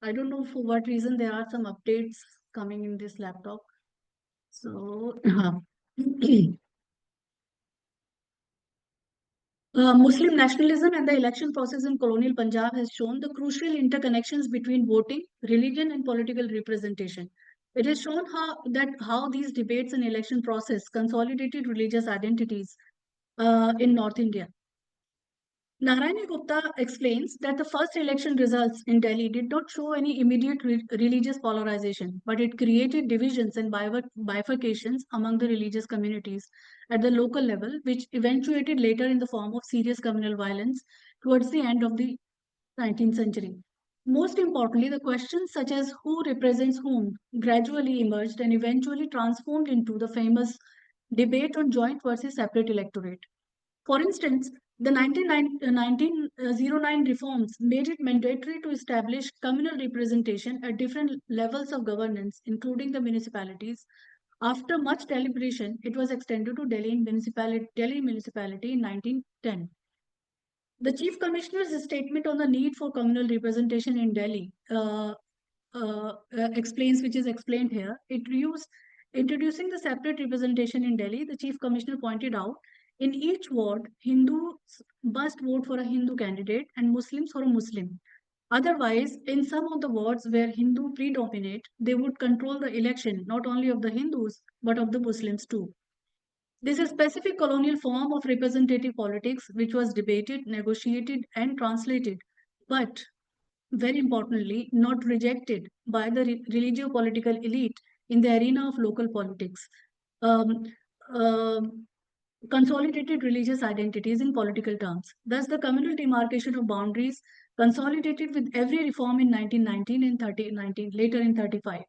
I don't know for what reason there are some updates coming in this laptop. So, Muslim nationalism and the election process in colonial Punjab has shown the crucial interconnections between voting, religion, and political representation. It has shown how these debates and election process consolidated religious identities in North India. Narayani Gupta explains that the first election results in Delhi did not show any immediate religious polarization, but it created divisions and bifurcations among the religious communities at the local level, which eventuated later in the form of serious communal violence towards the end of the 19th century. Most importantly, the questions such as who represents whom gradually emerged and eventually transformed into the famous debate on joint versus separate electorate. For instance, the 1909 reforms made it mandatory to establish communal representation at different levels of governance, including the municipalities. After much deliberation, it was extended to Delhi municipality in 1910. The Chief Commissioner's statement on the need for communal representation in Delhi explains, which is explained here. Introducing the separate representation in Delhi, the Chief Commissioner pointed out in each ward, Hindus must vote for a Hindu candidate and Muslims for a Muslim. Otherwise, in some of the wards where Hindu predominate, they would control the election not only of the Hindus but of the Muslims too. This is a specific colonial form of representative politics which was debated, negotiated, and translated, but very importantly, not rejected by the religio-political elite in the arena of local politics. Um, um, Consolidated religious identities in political terms. Thus, the communal demarcation of boundaries consolidated with every reform in 1919 and 19, later in 35.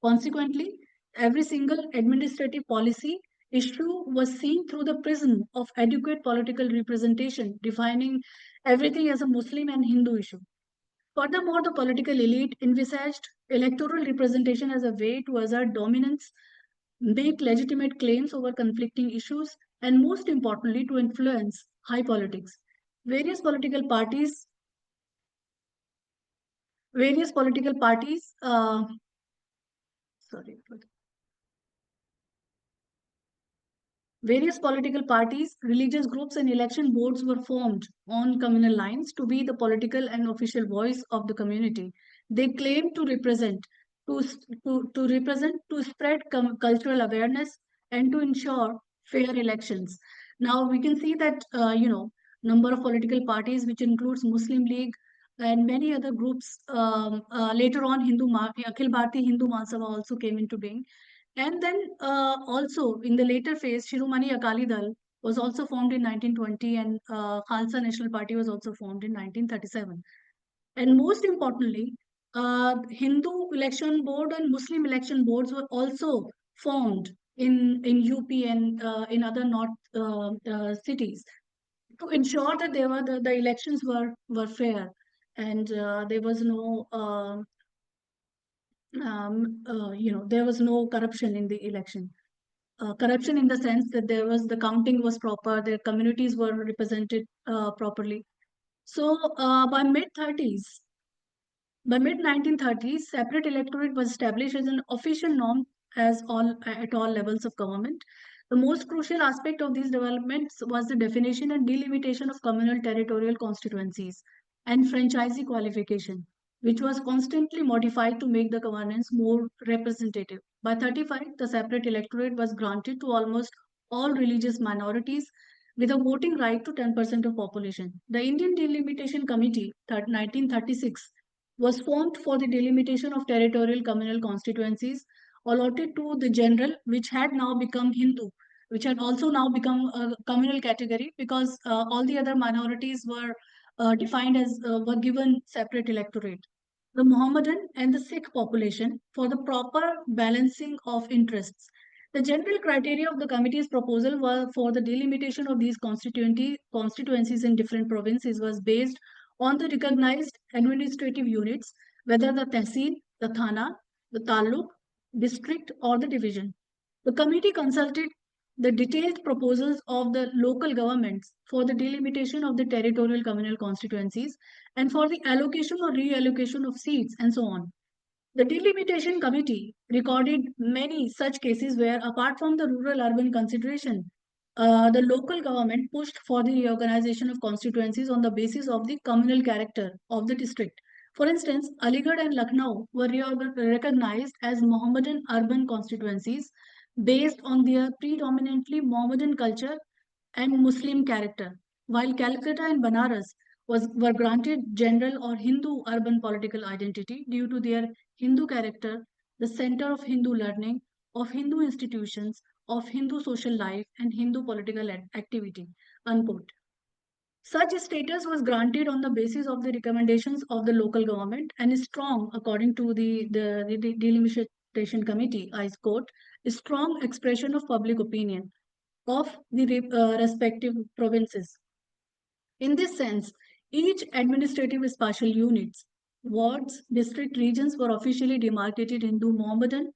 Consequently, every single administrative policy issue was seen through the prism of adequate political representation, defining everything as a Muslim and Hindu issue. Furthermore, the political elite envisaged electoral representation as a way to assert dominance, make legitimate claims over conflicting issues, and most importantly, to influence high politics. Various political parties, various political parties, sorry, various political parties, religious groups, and election boards were formed on communal lines to be the political and official voice of the community. They claimed to represent, to spread cultural awareness, and to ensure fair elections. Now we can see that number of political parties, which includes Muslim League and many other groups. Later on, Akhil Bharati Hindu Mahasabha also came into being. And then also in the later phase, Shiromani Akali Dal was also formed in 1920, and Khalsa National Party was also formed in 1937. And most importantly, Hindu election board and Muslim election boards were also formed in UP and in other north cities to ensure that the elections were fair, and there was no there was no corruption in the election. Corruption in the sense that the counting was proper, their communities were represented properly. So by mid 1930s, separate electorate was established as an official norm at all levels of government. The most crucial aspect of these developments was the definition and delimitation of communal territorial constituencies and franchisee qualification, which was constantly modified to make the governance more representative. By 35, the separate electorate was granted to almost all religious minorities with a voting right to 10% of population. The Indian Delimitation Committee, 1936, was formed for the delimitation of territorial communal constituencies allotted to the general, which had now become Hindu, which had also now become a communal category because all the other minorities were defined as were given separate electorate. The Mohammedan and the Sikh population for the proper balancing of interests. The general criteria of the committee's proposal were for the delimitation of these constituencies in different provinces was based on the recognized administrative units, whether the tehsil, the thana, the taluk, district, or the division. The committee consulted the detailed proposals of the local governments for the delimitation of the territorial communal constituencies and for the allocation or reallocation of seats and so on. The Delimitation Committee recorded many such cases where, apart from the rural-urban consideration, the local government pushed for the reorganization of constituencies on the basis of the communal character of the district. For instance, Aligarh and Lucknow were recognized as Mohammedan urban constituencies based on their predominantly Mohammedan culture and Muslim character, while Calcutta and Banaras were granted general or Hindu urban political identity due to their Hindu character, the center of Hindu learning, of Hindu institutions, of Hindu social life, and Hindu political activity. Unquote. Such status was granted on the basis of the recommendations of the local government and is strong, according to the Delimitation Committee, I quote, a strong expression of public opinion of the respective provinces. In this sense, each administrative spatial units, wards, district regions were officially demarcated into Mohammedan,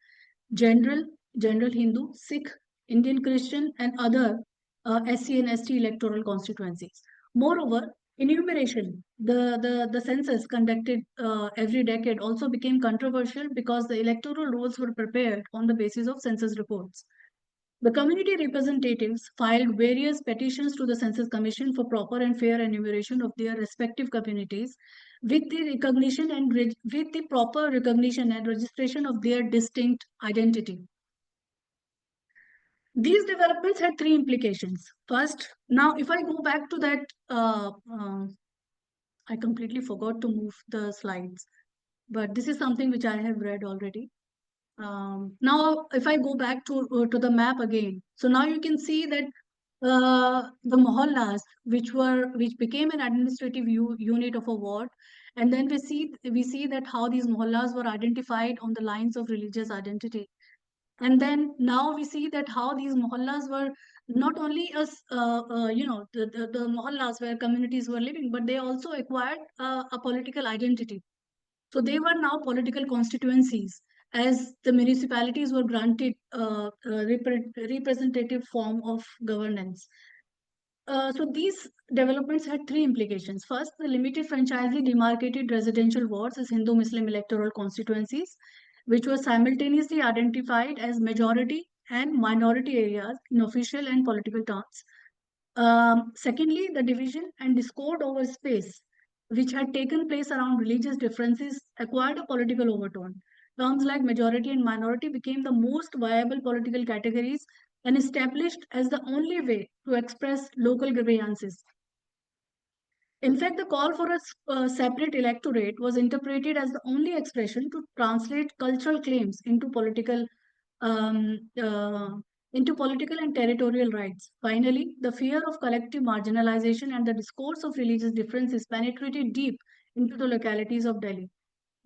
general Hindu, Sikh, Indian Christian, and other SC and ST electoral constituencies. Moreover, Enumeration, the census conducted every decade also became controversial because the electoral rolls were prepared on the basis of census reports. The community representatives filed various petitions to the Census Commission for proper and fair enumeration of their respective communities with the proper recognition and registration of their distinct identity. These developments had three implications. First, now if I go back to that, I completely forgot to move the slides, but this is something which I have read already. Now, if I go back to the map again, so now you can see that the mohallas, which became an administrative unit of a ward, and then we see that how these mohallas were identified on the lines of religious identity. And then now we see that how these mohallas were not only the mohallas where communities were living, but they also acquired a political identity. So they were now political constituencies, as the municipalities were granted representative form of governance. So these developments had three implications. First, the limited franchisee demarcated residential wards as Hindu-Muslim electoral constituencies, which were simultaneously identified as majority and minority areas in official and political terms. Secondly, the division and discord over space, which had taken place around religious differences, acquired a political overtone. Terms like majority and minority became the most viable political categories and established as the only way to express local grievances. In fact, the call for a separate electorate was interpreted as the only expression to translate cultural claims um, uh, into political and territorial rights. Finally, the fear of collective marginalization and the discourse of religious differences penetrated deep into the localities of Delhi.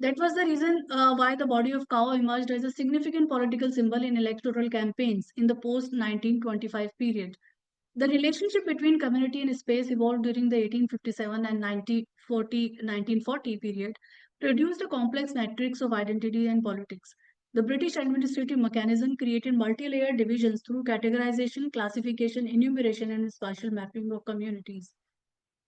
That was the reason why the body of cow emerged as a significant political symbol in electoral campaigns in the post 1925 period. The relationship between community and space evolved during the 1857 and 1940 period, produced a complex matrix of identity and politics. The British administrative mechanism created multi-layered divisions through categorization, classification, enumeration, and spatial mapping of communities.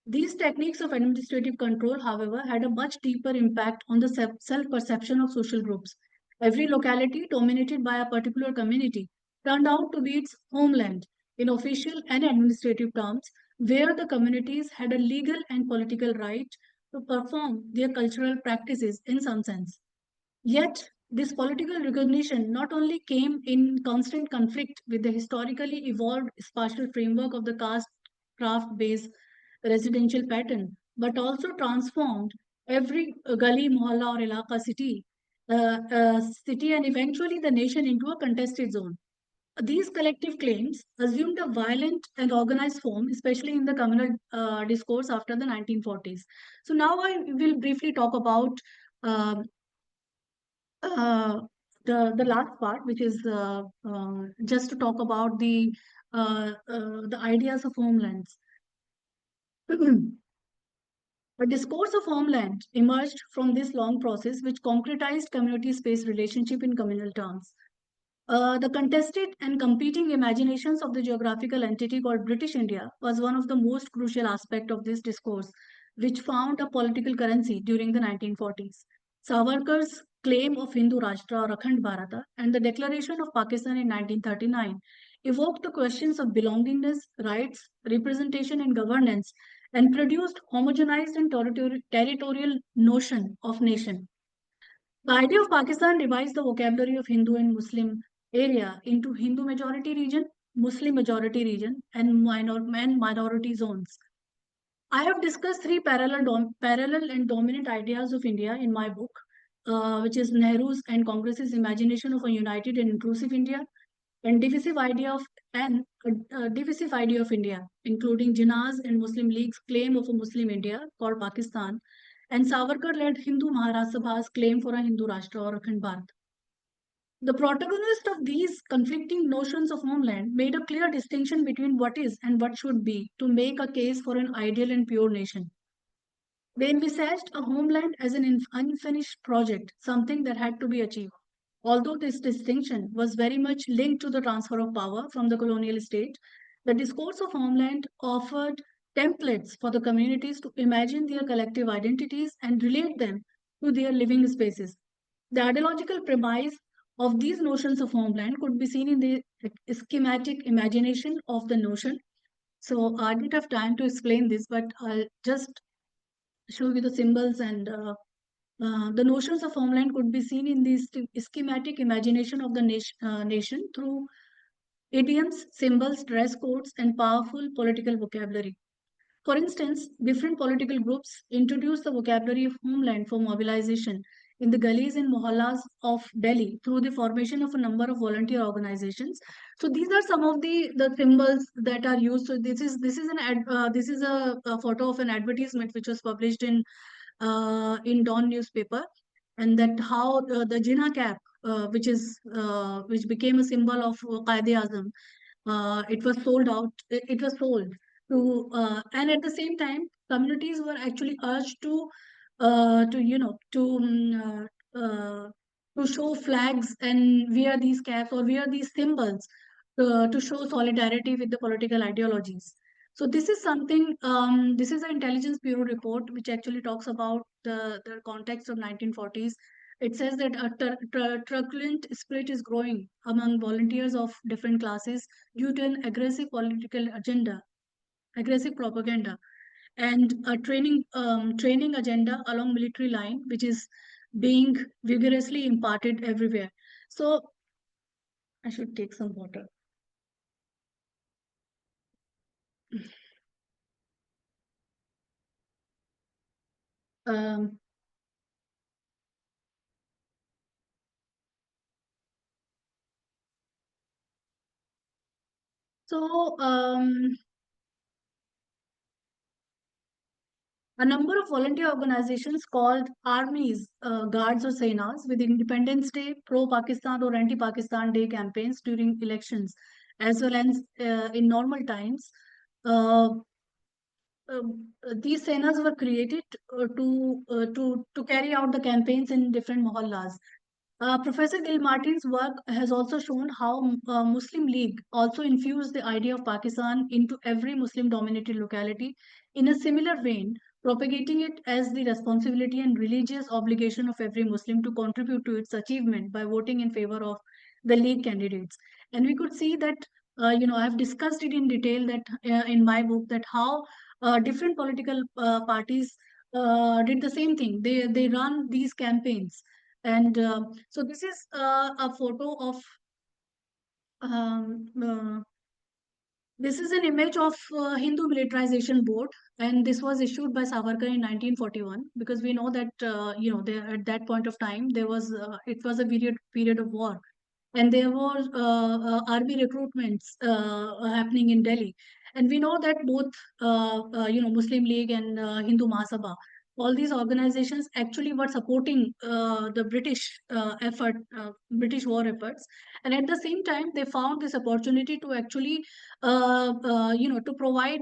These techniques of administrative control, however, had a much deeper impact on the self-perception of social groups. Every locality dominated by a particular community turned out to be its homeland in official and administrative terms, where the communities had a legal and political right to perform their cultural practices in some sense. Yet, this political recognition not only came in constant conflict with the historically evolved spatial framework of the caste craft based residential pattern, but also transformed every gully, mohalla, or ilaka city, and eventually the nation into a contested zone. These collective claims assumed a violent and organized form, especially in the communal discourse after the 1940s. So now I will briefly talk about um, uh, the last part, which is just to talk about the ideas of homelands. A discourse of homeland emerged from this long process, which concretized community-space relationship in communal terms. The contested and competing imaginations of the geographical entity called British India was one of the most crucial aspects of this discourse, which found a political currency during the 1940s. Savarkar's claim of Hindu Rashtra or Akhand Bharata and the declaration of Pakistan in 1939 evoked the questions of belongingness, rights, representation, and governance, and produced homogenized and territorial notion of nation. The idea of Pakistan divides the vocabulary of Hindu and Muslim area into Hindu majority region, Muslim majority region, and minority zones. I have discussed three parallel and dominant ideas of India in my book, which is Nehru's and Congress's imagination of a united and inclusive India, and divisive idea of India, including Jinnah's and Muslim League's claim of a Muslim India called Pakistan, and Savarkar-led Hindu Maharashtra Sabha's claim for a Hindu Rashtra or Akhand Bharat. The protagonist of these conflicting notions of homeland made a clear distinction between what is and what should be to make a case for an ideal and pure nation. They envisaged a homeland as an unfinished project, something that had to be achieved. Although this distinction was very much linked to the transfer of power from the colonial state, the discourse of homeland offered templates for the communities to imagine their collective identities and relate them to their living spaces. The ideological premise of these notions of homeland could be seen in the schematic imagination of the notion. So I didn't have time to explain this, but I'll just show you the symbols and the notions of homeland could be seen in the schematic imagination of the nation through idioms, symbols, dress codes, and powerful political vocabulary. For instance, different political groups introduced the vocabulary of homeland for mobilization in the gullies and mohallas of Delhi through the formation of a number of volunteer organizations. So these are some of the symbols that are used. So this is a photo of an advertisement which was published in Dawn newspaper, and that how the Jinnah cap, which became a symbol of Qaid-e-Azam, it was sold out. It was sold to, and at the same time, communities were actually urged to to show flags and wear these caps or wear these symbols to show solidarity with the political ideologies. So this is something. This is an Intelligence Bureau report which actually talks about the context of 1940s. It says that a truculent split is growing among volunteers of different classes due to an aggressive political agenda, aggressive propaganda, and a training agenda along military line, which is being vigorously imparted everywhere. So I should take some water. Um, so a number of volunteer organizations called armies, guards or senas with Independence Day, pro-Pakistan or anti-Pakistan Day campaigns during elections, as well as in normal times. Uh, these senas were created to carry out the campaigns in different mohallas. Professor Gilmartin's work has also shown how Muslim League also infused the idea of Pakistan into every Muslim-dominated locality in a similar vein, propagating it as the responsibility and religious obligation of every Muslim to contribute to its achievement by voting in favor of the League candidates. And we could see that, I've discussed it in detail that in my book that how different political parties did the same thing. They run these campaigns, and so this is a photo of um, uh, this is an image of Hindu militarization board, and this was issued by Savarkar in 1941, because we know that there, at that point of time there was it was a period of war, and there were army recruitments happening in Delhi. And we know that both, Muslim League and Hindu Mahasabha, all these organizations actually were supporting the British war efforts. And at the same time, they found this opportunity to actually, to provide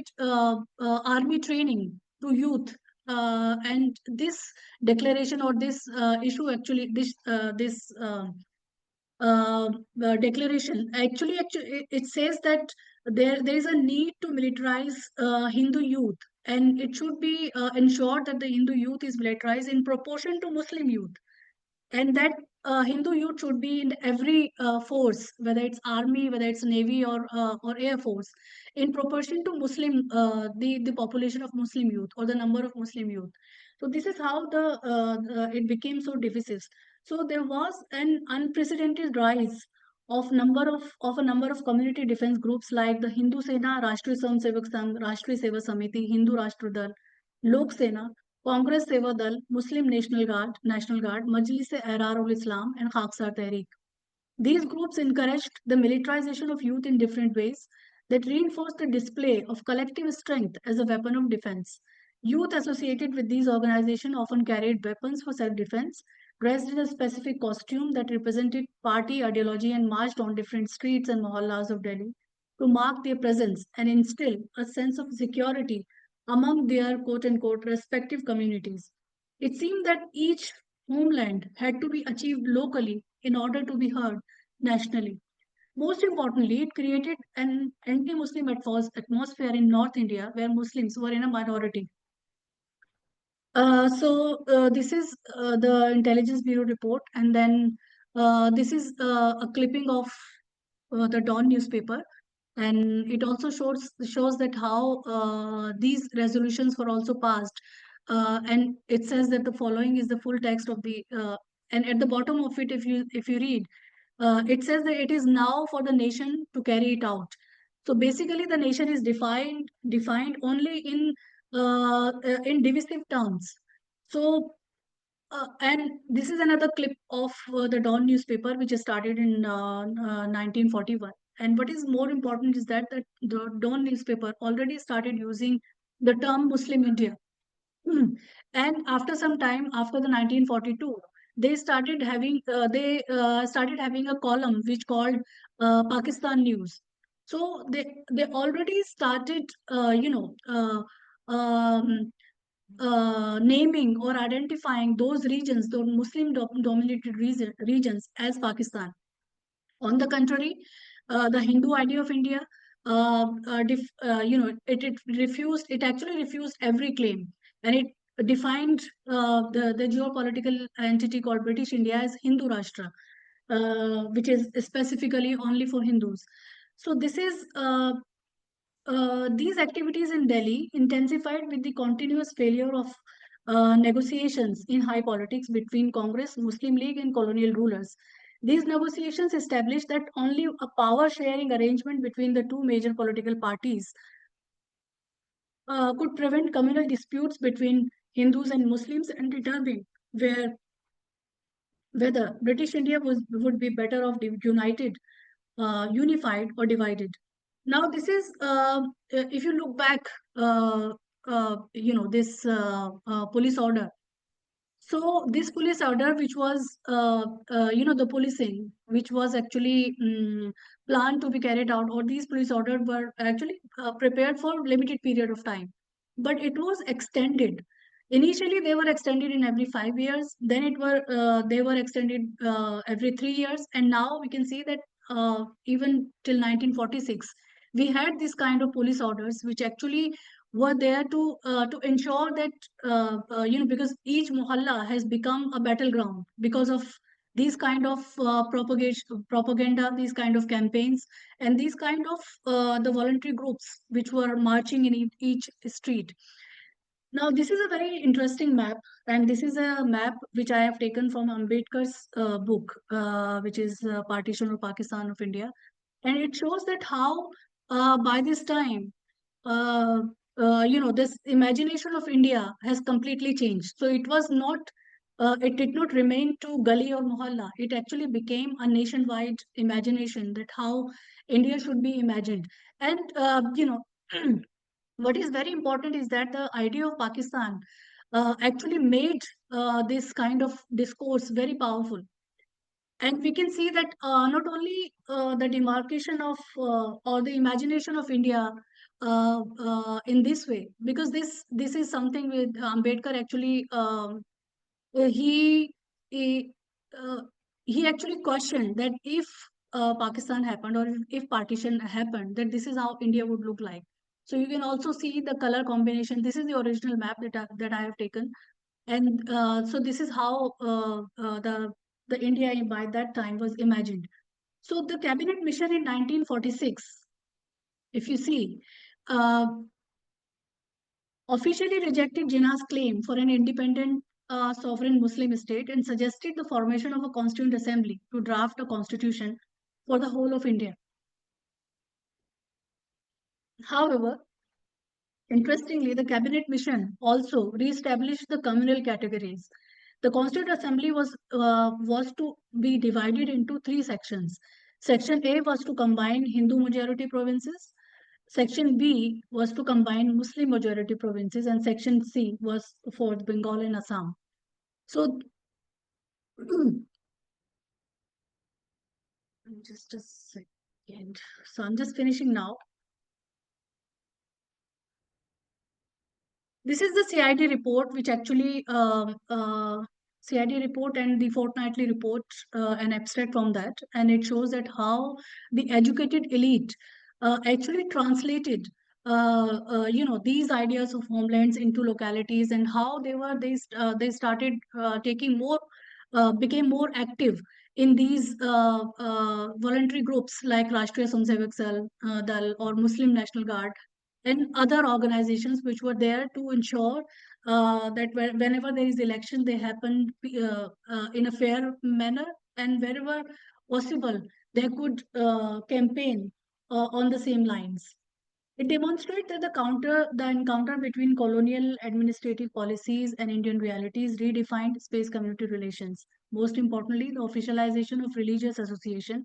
army training to youth. And this declaration or this issue actually, uh, declaration actually it says that there is a need to militarize Hindu youth, and it should be ensured that the Hindu youth is militarized in proportion to Muslim youth, and that Hindu youth should be in every force, whether it's army, whether it's navy or air force, in proportion to Muslim the population of Muslim youth or the number of Muslim youth. So this is how it became so divisive. So there was an unprecedented rise of a number of community defense groups like the Hindu Sena, Rashtriya Swayamsevak Sangh, Rashtriya Seva Samiti, Hindu Rashtra Dal, Lok Sena, Congress Seva Dal, Muslim National Guard, Majlis-e-Ehrar ul-Islam, and Khaksar Tehreek. These groups encouraged the militarization of youth in different ways that reinforced the display of collective strength as a weapon of defense. Youth associated with these organizations often carried weapons for self-defense, dressed in a specific costume that represented party ideology, and marched on different streets and mohallas of Delhi to mark their presence and instill a sense of security among their quote-unquote respective communities. It seemed that each homeland had to be achieved locally in order to be heard nationally. Most importantly, it created an anti-Muslim atmosphere in North India, where Muslims were in a minority. This is the Intelligence Bureau report, and then this is a clipping of the Dawn newspaper, and it also shows that how these resolutions were also passed, and it says that the following is the full text of the and at the bottom of it, if you read, it says that it is now for the nation to carry it out. So basically, the nation is defined only in divisive terms. So and this is another clip of the Dawn newspaper, which is started in 1941. And what is more important is that the Dawn newspaper already started using the term Muslim India. And after some time, after the 1942, they started having a column which called Pakistan News. So they already started, naming or identifying those regions, those Muslim-dominated regions, as Pakistan. On the contrary, the Hindu idea of India, it actually refused every claim, and it defined the geopolitical entity called British India as Hindu Rashtra, which is specifically only for Hindus. So these activities in Delhi intensified with the continuous failure of negotiations in high politics between Congress, Muslim League, and colonial rulers. These negotiations established that only a power sharing arrangement between the two major political parties could prevent communal disputes between Hindus and Muslims and determine whether British India would be better off united, unified, or divided. Now, this is, if you look back, this police order. So this police order, which was, the policing, which was actually planned to be carried out, or these police orders were actually prepared for limited period of time, but it was extended. Initially, they were extended in every 5 years. Then they were extended every 3 years, and now we can see that even till 1946, we had this kind of police orders, which actually were there to ensure that because each mohalla has become a battleground because of these kind of propaganda, these kind of campaigns, and these kind of the voluntary groups which were marching in each street. Now, this is a very interesting map, and this is a map which I have taken from Ambedkar's book, which is Partition of Pakistan of India, and it shows that how by this time uh, this imagination of India has completely changed. So it did not remain to gully or mohalla. It actually became a nationwide imagination that how India should be imagined. And, what is very important is that the idea of Pakistan actually made this kind of discourse very powerful. And we can see that not only the demarcation of or the imagination of India in this way, because this is something with Ambedkar actually he he, uh, he actually questioned that if Pakistan happened, or if partition happened, that this is how India would look like. So you can also see the color combination. This is the original map that I have taken, and so this is how the India by that time was imagined. So the cabinet mission in 1946, if you see, uh, officially rejected Jinnah's claim for an independent sovereign Muslim state and suggested the formation of a constituent assembly to draft a constitution for the whole of India. However, interestingly, the cabinet mission also re-established the communal categories. The Constituent Assembly was to be divided into three sections. Section A was to combine Hindu majority provinces. Section B was to combine Muslim majority provinces, and Section C was for Bengal and Assam. So, just a second. So I'm just finishing now. This is the CID report, which actually CID report and the fortnightly report, an abstract from that, and it shows that how the educated elite actually translated these ideas of homelands into localities, and how they started taking more became more active in these voluntary groups like Rashtriya Samsevak Dal or Muslim National Guard and other organizations which were there to ensure that whenever there is election, they happen in a fair manner, and wherever possible, they could campaign on the same lines. It demonstrates that the encounter between colonial administrative policies and Indian realities redefined space community relations. Most importantly, the officialization of religious association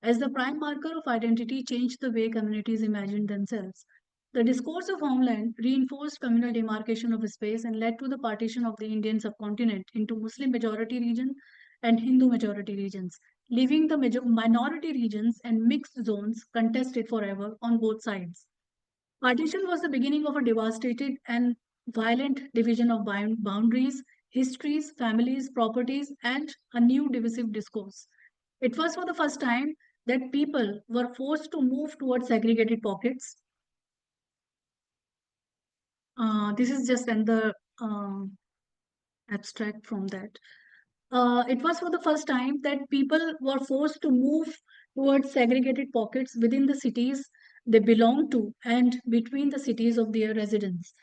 as the prime marker of identity changed the way communities imagined themselves. The discourse of homeland reinforced communal demarcation of space and led to the partition of the Indian subcontinent into Muslim majority region and Hindu majority regions, leaving the minority regions and mixed zones contested forever on both sides. Partition was the beginning of a devastated and violent division of boundaries, histories, families, properties, and a new divisive discourse. It was for the first time that people were forced to move towards segregated pockets. This is just another abstract from that. It was for the first time that people were forced to move towards segregated pockets within the cities they belong to and between the cities of their residence.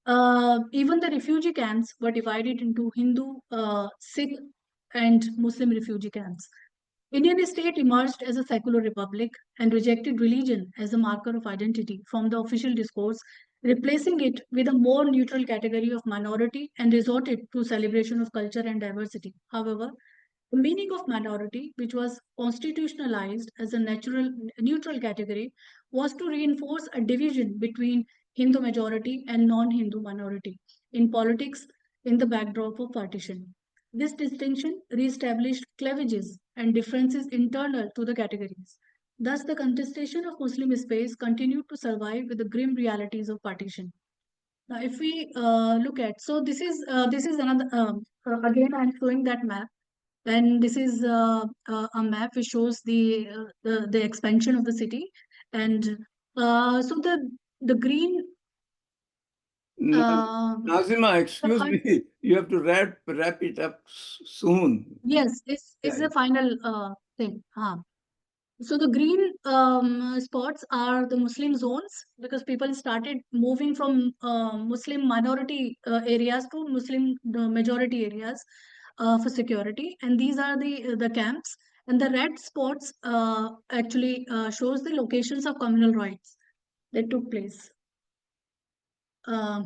Even the refugee camps were divided into Hindu, Sikh, and Muslim refugee camps. Indian state emerged as a secular republic and rejected religion as a marker of identity from the official discourse, replacing it with a more neutral category of minority and resorted to celebration of culture and diversity. However, the meaning of minority, which was constitutionalized as a neutral category, was to reinforce a division between Hindu majority and non-Hindu minority in politics in the backdrop of partition. This distinction re-established cleavages and differences internal to the categories. Thus, the contestation of Muslim space continued to survive with the grim realities of partition. Now, if we look at, so this is another again I'm showing that map, and this is a map which shows the expansion of the city, and so the green Nazima, the excuse hut, me, you have to wrap it up soon. yes, is Yeah. the final thing. So the green spots are the Muslim zones because people started moving from Muslim minority areas to Muslim majority areas for security, and these are the camps. And the red spots actually shows the locations of communal rights that took place. Uh,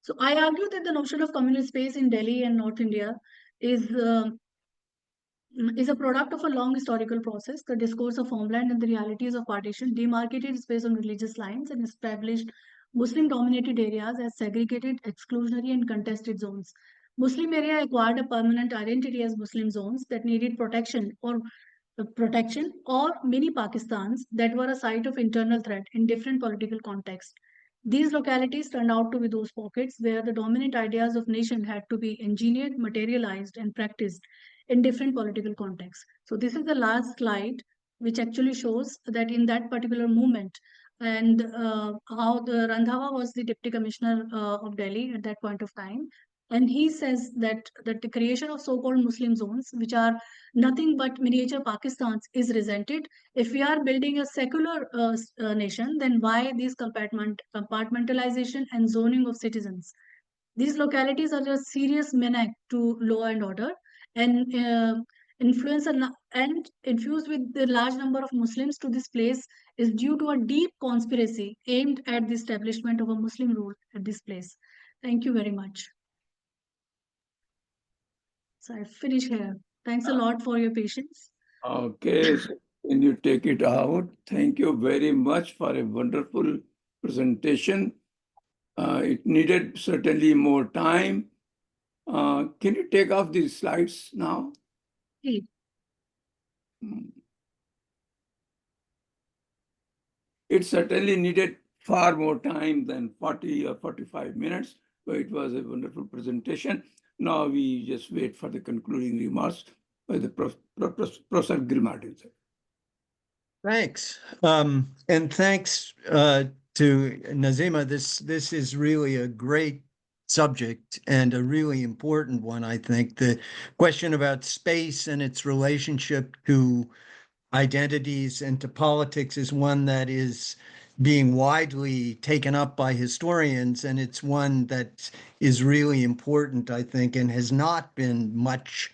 so I argue that the notion of communal space in Delhi and North India is is a product of a long historical process. The discourse of homeland and the realities of partition demarcated space on religious lines and established Muslim dominated areas as segregated, exclusionary, and contested zones. Muslim area acquired a permanent identity as Muslim zones that needed protection or mini Pakistans that were a site of internal threat in different political contexts. These localities turned out to be those pockets where the dominant ideas of nation had to be engineered, materialized, and practiced in different political contexts. So this is the last slide, which actually shows that in that particular movement, and how the Randhawa was the deputy commissioner of Delhi at that point of time. And he says that the creation of so-called Muslim zones, which are nothing but miniature Pakistans, is resented. If we are building a secular nation, then why these compartmentalization and zoning of citizens? These localities are a serious menace to law and order, and and infused with the large number of Muslims to this place is due to a deep conspiracy aimed at the establishment of a Muslim rule at this place. Thank you very much. So I finish here. Thanks a lot for your patience. Okay, so can you take it out? Thank you very much for a wonderful presentation. It needed certainly more time. Can you take off these slides now? Hey. It certainly needed far more time than 40 or 45 minutes, but it was a wonderful presentation. Now we just wait for the concluding remarks by the Professor Gilmartin. Thanks. And thanks to Nazima. This is really a great subject and a really important one, I think. The question about space and its relationship to identities and to politics is one that is being widely taken up by historians, and it's one that is really important, I think, and has not been much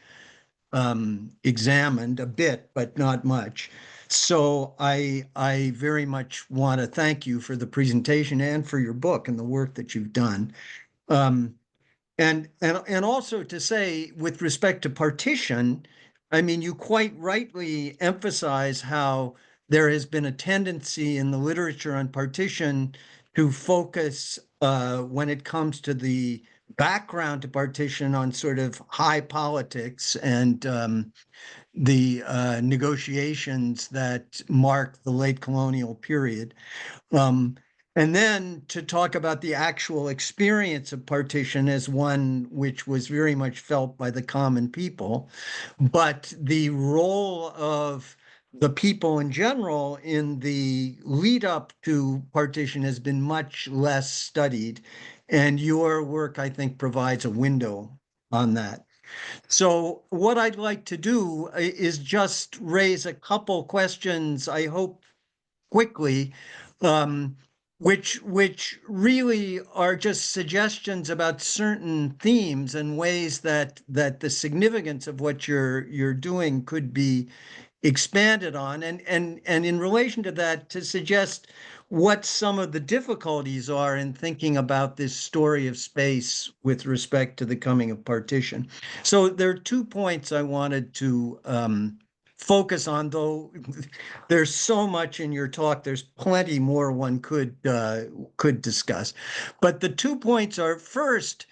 examined, a bit, but not much. So I very much want to thank you for the presentation and for your book and the work that you've done. And also to say, with respect to partition, I mean, you quite rightly emphasize how there has been a tendency in the literature on partition to focus, when it comes to the background to partition, on sort of high politics and the negotiations that mark the late colonial period. And then to talk about the actual experience of partition as one which was very much felt by the common people, but the role of the people in general in the lead up to partition has been much less studied. And your work, I think, provides a window on that. So what I'd like to do is just raise a couple questions, I hope quickly, which really are just suggestions about certain themes and ways that the significance of what you're doing could be expanded on, and in relation to that, to suggest what some of the difficulties are in thinking about this story of space with respect to the coming of partition. So there are 2 points I wanted to focus on, though there's so much in your talk, there's plenty more one could discuss. But the 2 points are, first,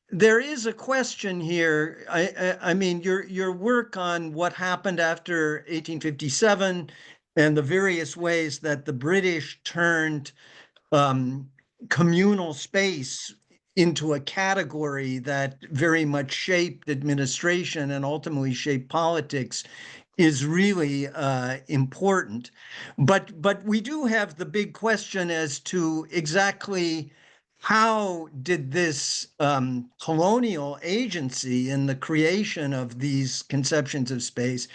there is a question here. I mean, your work on what happened after 1857 and the various ways that the British turned communal space into a category that very much shaped administration and ultimately shaped politics is really important. But we do have the big question as to exactly how did this colonial agency in the creation of these conceptions of space,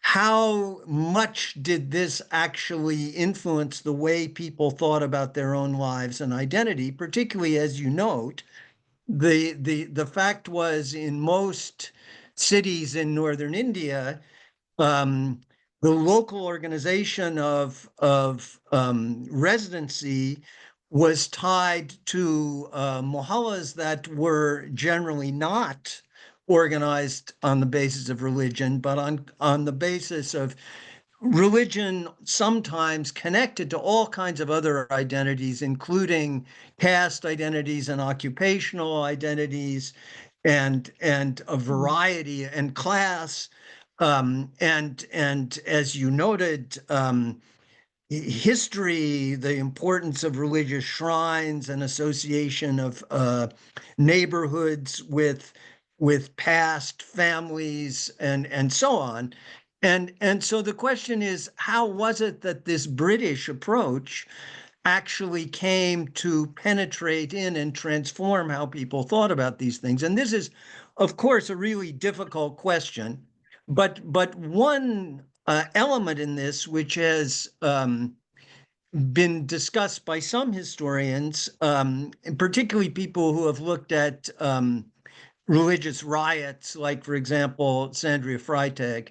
how much did this actually influence the way people thought about their own lives and identity, particularly, as you note, the fact was, in most cities in northern India, the local organization of residency was tied to mohallas that were generally not organized on the basis of religion, but on the basis of religion, sometimes connected to all kinds of other identities, including caste identities and occupational identities, and a variety, and class. And as you noted, history, the importance of religious shrines and association of neighborhoods with past families, and so on. And so the question is, how was it that this British approach actually came to penetrate in and transform how people thought about these things? And this is, of course, a really difficult question. But one element in this, which has been discussed by some historians, particularly people who have looked at religious riots, like, for example, Sandria Freitag,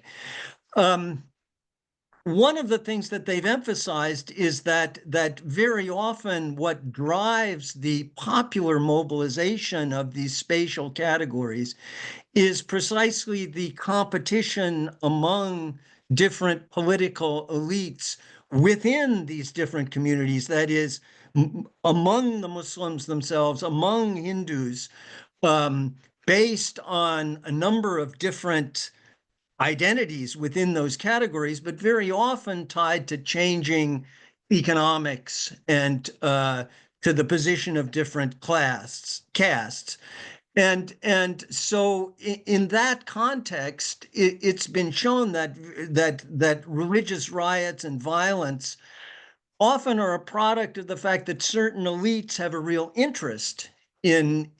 one of the things that they've emphasized is that very often what drives the popular mobilization of these spatial categories is precisely the competition among different political elites within these different communities, that is, among the Muslims themselves, among Hindus, based on a number of different identities within those categories, but very often tied to changing economics and to the position of different castes. And so in that context, it's been shown that religious riots and violence often are a product of the fact that certain elites have a real interest in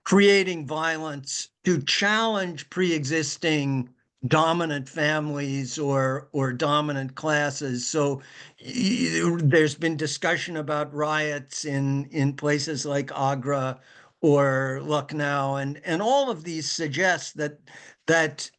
creating violence to challenge pre-existing dominant families or dominant classes. So there's been discussion about riots in places like Agra or Lucknow, and all of these suggest that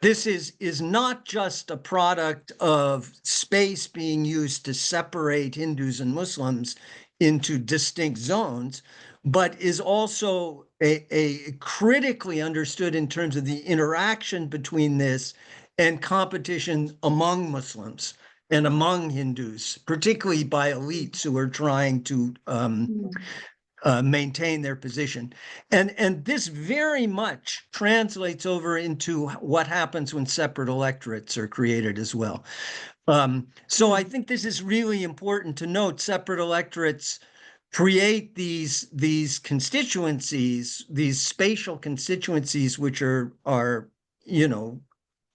this is not just a product of space being used to separate Hindus and Muslims into distinct zones, but is also a critically understood in terms of the interaction between this and competition among Muslims and among Hindus, particularly by elites who are trying to maintain their position. And this very much translates over into what happens when separate electorates are created as well. So I think this is really important to note. Separate electorates create these constituencies, these spatial constituencies, which are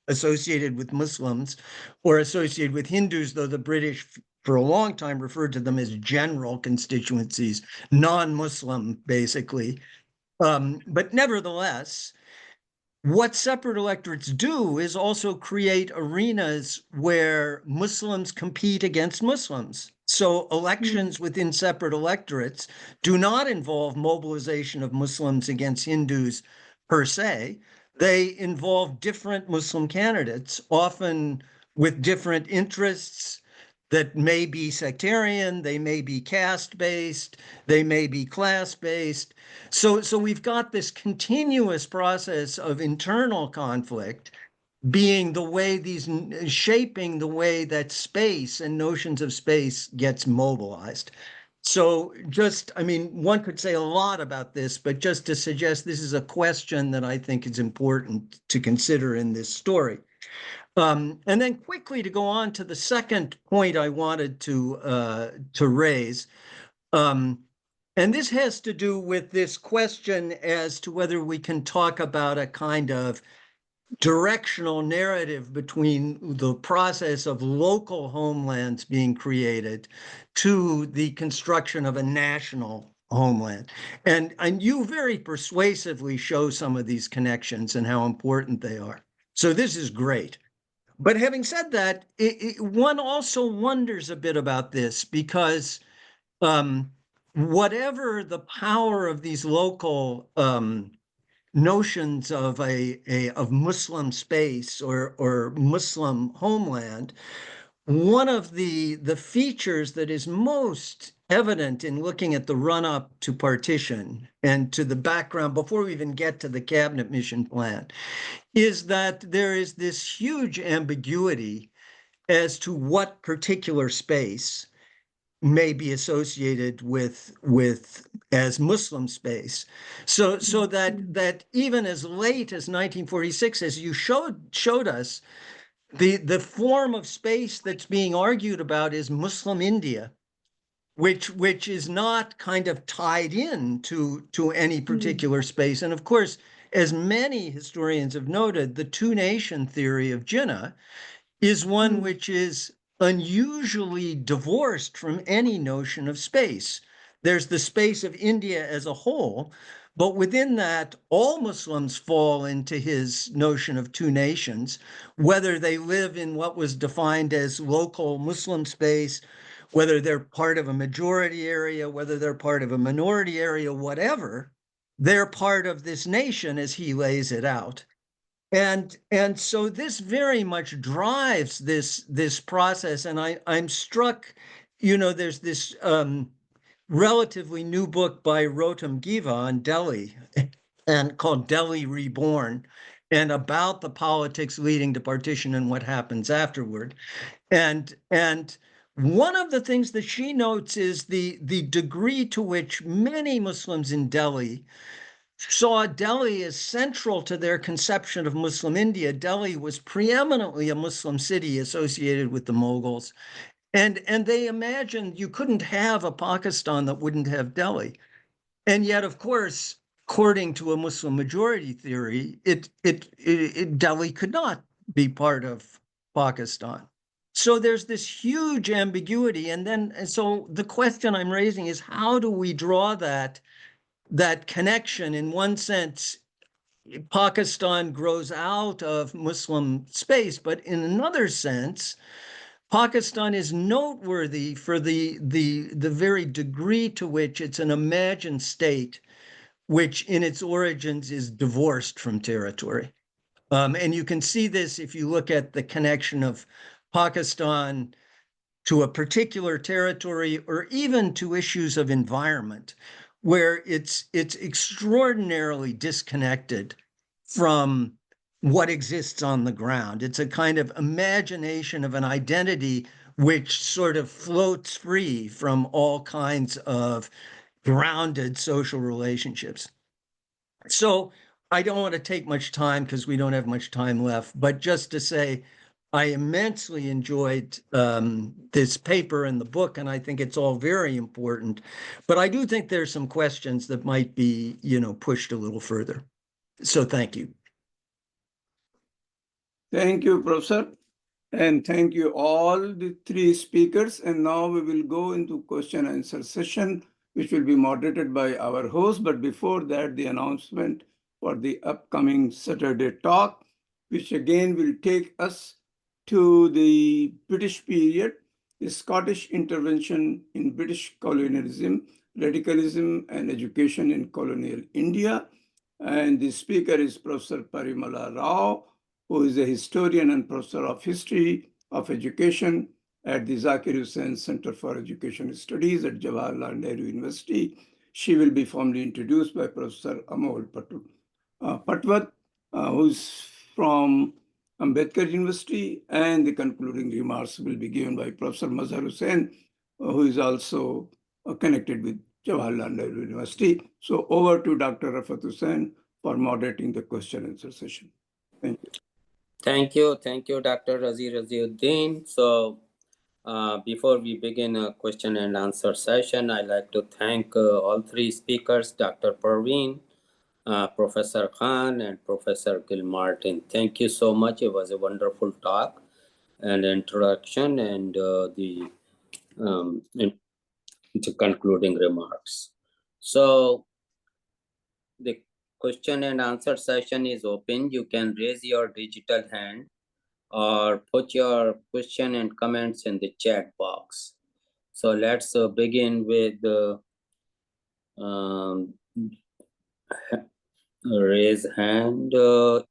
associated with Muslims or associated with Hindus, though the British for a long time referred to them as general constituencies, non-Muslim, basically. But nevertheless, what separate electorates do is also create arenas where Muslims compete against Muslims. So elections within separate electorates do not involve mobilization of Muslims against Hindus per se. They involve different Muslim candidates, often with different interests that may be sectarian, they may be caste-based, they may be class-based. So we've got this continuous process of internal conflict being the way shaping the way that space and notions of space gets mobilized. So one could say a lot about this, but just to suggest this is a question that I think is important to consider in this story. And then quickly to go on to the second point I wanted to raise. And this has to do with this question as to whether we can talk about a kind of directional narrative between the process of local homelands being created to the construction of a national homeland. And you very persuasively show some of these connections and how important they are. So this is great. But having said that, one also wonders a bit about this because whatever the power of these local notions of of Muslim space or Muslim homeland, one of the features that is most evident in looking at the run-up to partition and to the background before we even get to the cabinet mission plan is that there is this huge ambiguity as to what particular space may be associated with as Muslim space. So that even as late as 1946, as you showed us, the form of space that's being argued about is Muslim India, which is not kind of tied in to any particular space. And of course, as many historians have noted, the two-nation theory of Jinnah is one which is unusually divorced from any notion of space. There's the space of India as a whole, but within that, all Muslims fall into his notion of two nations, whether they live in what was defined as local Muslim space, whether they're part of a majority area, whether they're part of a minority area, whatever, they're part of this nation as he lays it out. And so this very much drives this process. And I'm struck, there's this relatively new book by Rotem Giva on Delhi and called Delhi Reborn, and about the politics leading to partition and what happens afterward. And one of the things that she notes is the degree to which many Muslims in Delhi saw Delhi as central to their conception of Muslim India. Delhi was preeminently a Muslim city associated with the Mughals. And they imagined you couldn't have a Pakistan that wouldn't have Delhi. And yet, of course, according to a Muslim majority theory, Delhi could not be part of Pakistan. So there's this huge ambiguity. And so the question I'm raising is, how do we draw that connection? In one sense, Pakistan grows out of Muslim space, but in another sense, Pakistan is noteworthy for the very degree to which it's an imagined state, which in its origins is divorced from territory. And you can see this if you look at the connection of Pakistan to a particular territory or even to issues of environment, where it's extraordinarily disconnected from what exists on the ground. It's a kind of imagination of an identity which sort of floats free from all kinds of grounded social relationships. So I don't want to take much time because we don't have much time left, but just to say, I immensely enjoyed this paper and the book, and I think it's all very important. But I do think there's some questions that might be, pushed a little further. So thank you. Thank you, Professor. And thank you all the three speakers. And now we will go into question and answer session, which will be moderated by our host. But before that, the announcement for the upcoming Saturday talk, which again will take us to the British period, the Scottish intervention in British colonialism, radicalism and education in colonial India. And the speaker is Professor Parimala Rao, who is a historian and professor of history of education at the Zakir Hussain Center for Education Studies at Jawaharlal Nehru University. She will be formally introduced by Professor Amol Patwat, who's from Ambedkar University, and the concluding remarks will be given by Professor Mazhar Hussain, who is also connected with Jawaharlal Nehru University. So over to Dr. Rafat Hussain for moderating the question and answer session. Thank you. Thank you, Dr. Raziuddin. So before we begin a question and answer session, I'd like to thank all three speakers, Dr. Parveen, Professor Khan, and Professor Gilmartin. Thank you so much. It was a wonderful talk and introduction and the concluding remarks. So the question and answer session is open. You can raise your digital hand or put your question and comments in the chat box. So let's begin with the raise hand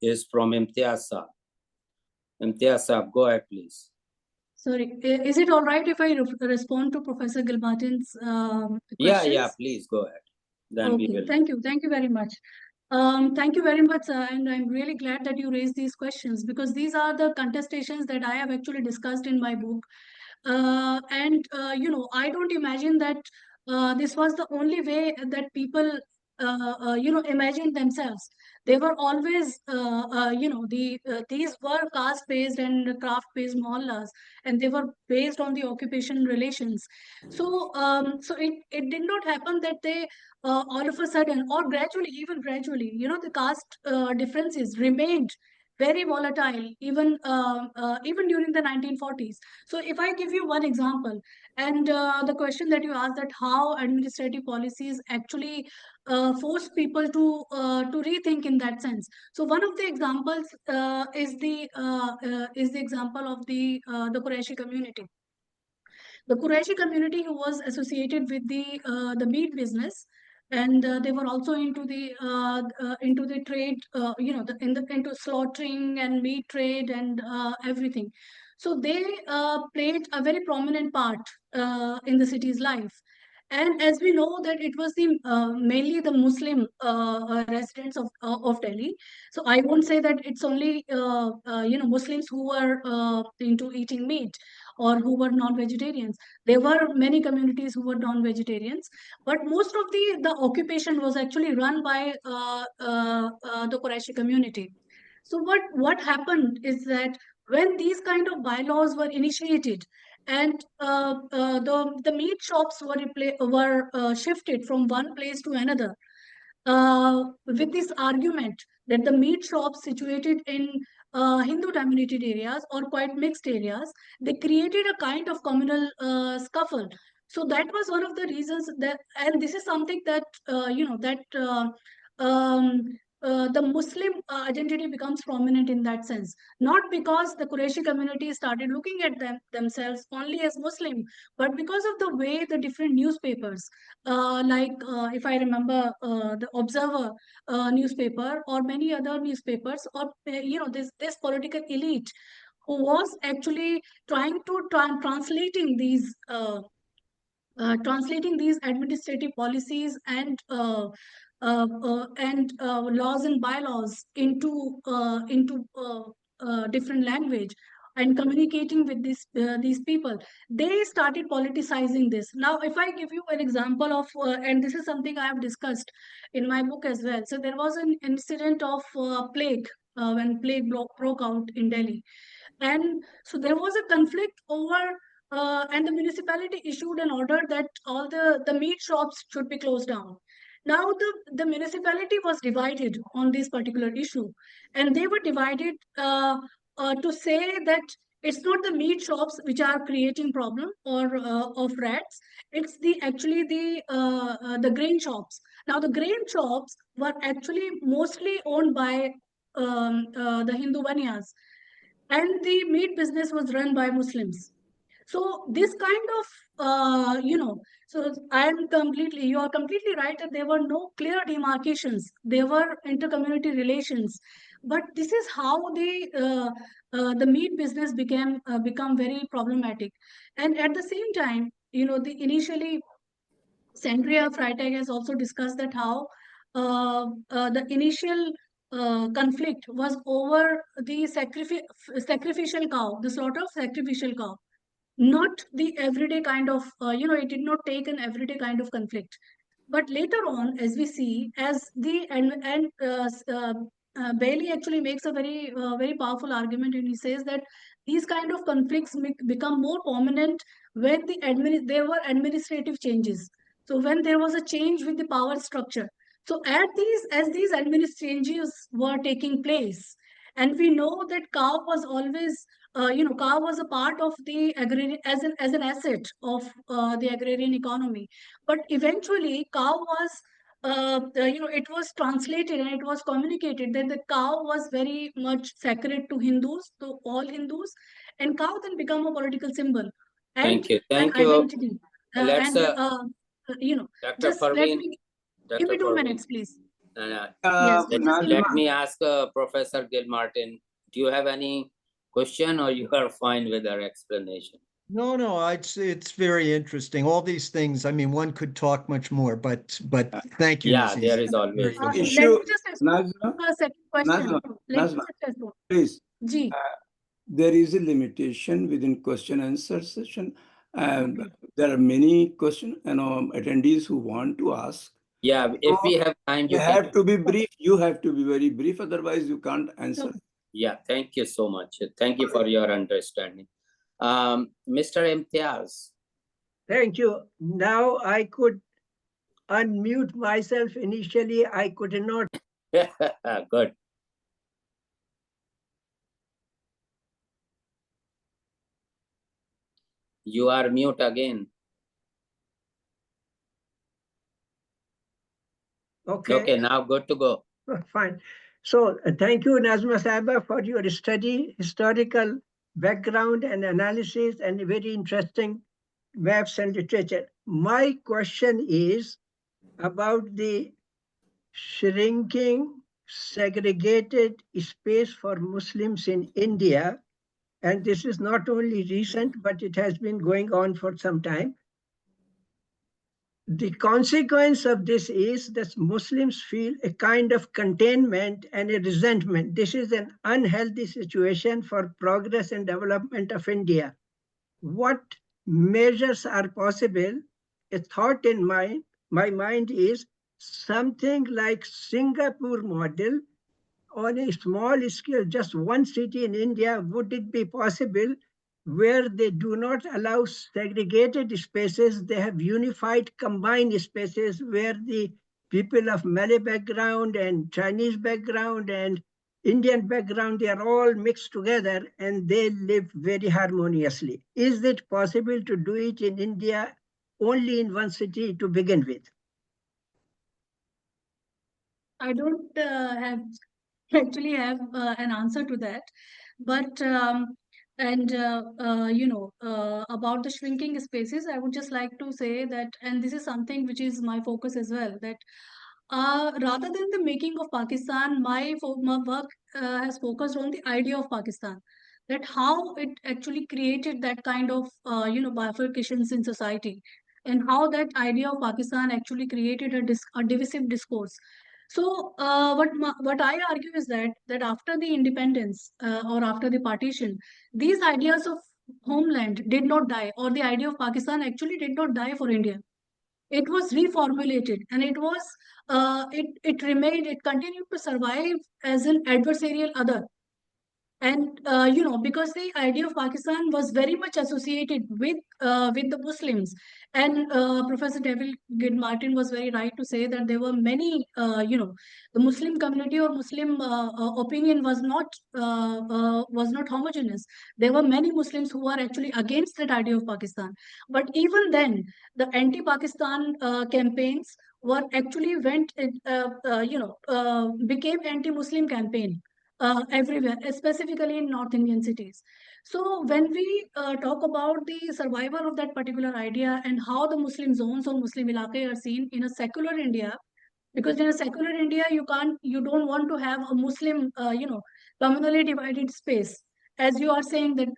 is from Imtiaz Saab. Imtiaz Saab, go ahead, please. Sorry, is it all right if I respond to Professor Gilmartin's questions? Yeah, please go ahead. Then Okay, we will. thank you very much. Thank you very much, and I'm really glad that you raised these questions because these are the contestations that I have actually discussed in my book. I don't imagine that this was the only way that people, imagined themselves. They were always, these were caste-based and craft-based mohallas, and they were based on the occupation relations. So, it did not happen that they all of a sudden, or gradually, even gradually, the caste differences remained very volatile even during the 1940s. So if I give you one example, and the question that you asked, that how administrative policies actually force people to rethink in that sense. So one of the examples is the example of the Quraishi community. The Quraishi community, who was associated with the meat business, and they were also into the trade, into slaughtering and meat trade and everything. So they played a very prominent part in the city's life. And as we know that it was mainly the Muslim residents of Delhi. So I won't say that it's only Muslims who were into eating meat or who were non-vegetarians. There were many communities who were non-vegetarians, but most of the occupation was actually run by the Quraishi community. So what happened is that when these kind of bylaws were initiated, And the meat shops were shifted from one place to another, with this argument that the meat shops situated in Hindu-dominated areas or quite mixed areas, they created a kind of communal scuffle. So that was one of the reasons that, and this is something that um, the Muslim identity becomes prominent in that sense, not because the Qurayshi community started looking at themselves only as Muslim, but because of the way the different newspapers, if I remember, the Observer newspaper or many other newspapers, or this political elite who was actually trying to translating these administrative policies and laws and bylaws into different language and communicating with these people. They started politicizing this. Now, if I give you an example of, and this is something I have discussed in my book as well. So there was an incident of plague, when plague broke out in Delhi. And so there was a conflict over, and the municipality issued an order that all the meat shops should be closed down. Now, the municipality was divided on this particular issue, and they were divided to say that it's not the meat shops which are creating problem or of rats. It's actually the grain shops. Now, the grain shops were actually mostly owned by the Hindu Banyas, and the meat business was run by Muslims. So this kind of, so you are completely right that there were no clear demarcations. There were inter-community relations, but this is how the meat business become very problematic. And at the same time, the initially Sandria Freitag has also discussed that how the initial conflict was over the sacrificial cow, the slaughter of sacrificial cow, not the everyday kind of, it did not take an everyday kind of conflict. But later on, as we see, as the and Bailey actually makes a very powerful argument, and he says that these kind of conflicts become more prominent when there were administrative changes. So when there was a change with the power structure. So as these administrative changes were taking place, and we know that cow was always, cow was a part of the agrarian as an asset of the agrarian economy. But eventually, cow was, it was translated and it was communicated that the cow was very much sacred to Hindus, to all Hindus, and cow then become a political symbol and Thank you. an Thank you. identity. Let's, Dr. Just let Parveen, me give Dr. me 2 Parveen, minutes, please. Yes, let, just give me. let me ask Professor Gilmartin, do you have any question or you are fine with our explanation? No, it's very interesting. All these things, I mean, one could talk much more, but thank you, Yeah, Nazima. there is always. Very good. Let Issue, me just respond Nazima, to a second question. Nazima, Let me Nazima, just respond. please. Ji. There is a limitation within question answer session. Okay. There are many question attendees who want to ask. Yeah, if we have time, You you have can. to be brief. You have to be very brief. Otherwise, you can't answer. Yeah, thank you so much. Thank you for your understanding. Mr. Imtiaz. Thank you. Now I could unmute myself. Initially, I could not. Good. You are mute again. Okay, now good to go. Fine. So thank you, Nazima Sahaba, for your study, historical background and analysis, and very interesting maps and literature. My question is about the shrinking segregated space for Muslims in India. And this is not only recent, but it has been going on for some time. The consequence of this is that Muslims feel a kind of containment and a resentment. This is an unhealthy situation for progress and development of India. What measures are possible? A thought in my mind is something like Singapore model on a small scale, just one city in India. Would it be possible where they do not allow segregated spaces. They have unified, combined spaces where the people of Malay background and Chinese background and Indian background, they are all mixed together and they live very harmoniously. Is it possible to do it in India only in one city to begin with? I don't actually have an answer to that, but about the shrinking spaces, I would just like to say that, and this is something which is my focus as well, that rather than the making of Pakistan, my work has focused on the idea of Pakistan, that how it actually created that kind of bifurcations in society, and how that idea of Pakistan actually created a divisive discourse. So what I argue is that after the independence or after the partition, these ideas of homeland did not die, or the idea of Pakistan actually did not die for India. It was reformulated, and it remained, it continued to survive as an adversarial other. And because the idea of Pakistan was very much associated with the Muslims, and Professor David Martin was very right to say that there were many, the Muslim community or Muslim opinion was not homogeneous. There were many Muslims who were actually against that idea of Pakistan. But even then, the anti-Pakistan campaigns were actually became anti-Muslim campaign everywhere, specifically in North Indian cities. So when we talk about the survival of that particular idea and how the Muslim zones or Muslim ilaqe are seen in a secular India, because in a secular India, you don't want to have a Muslim, communally divided space. As you are saying that,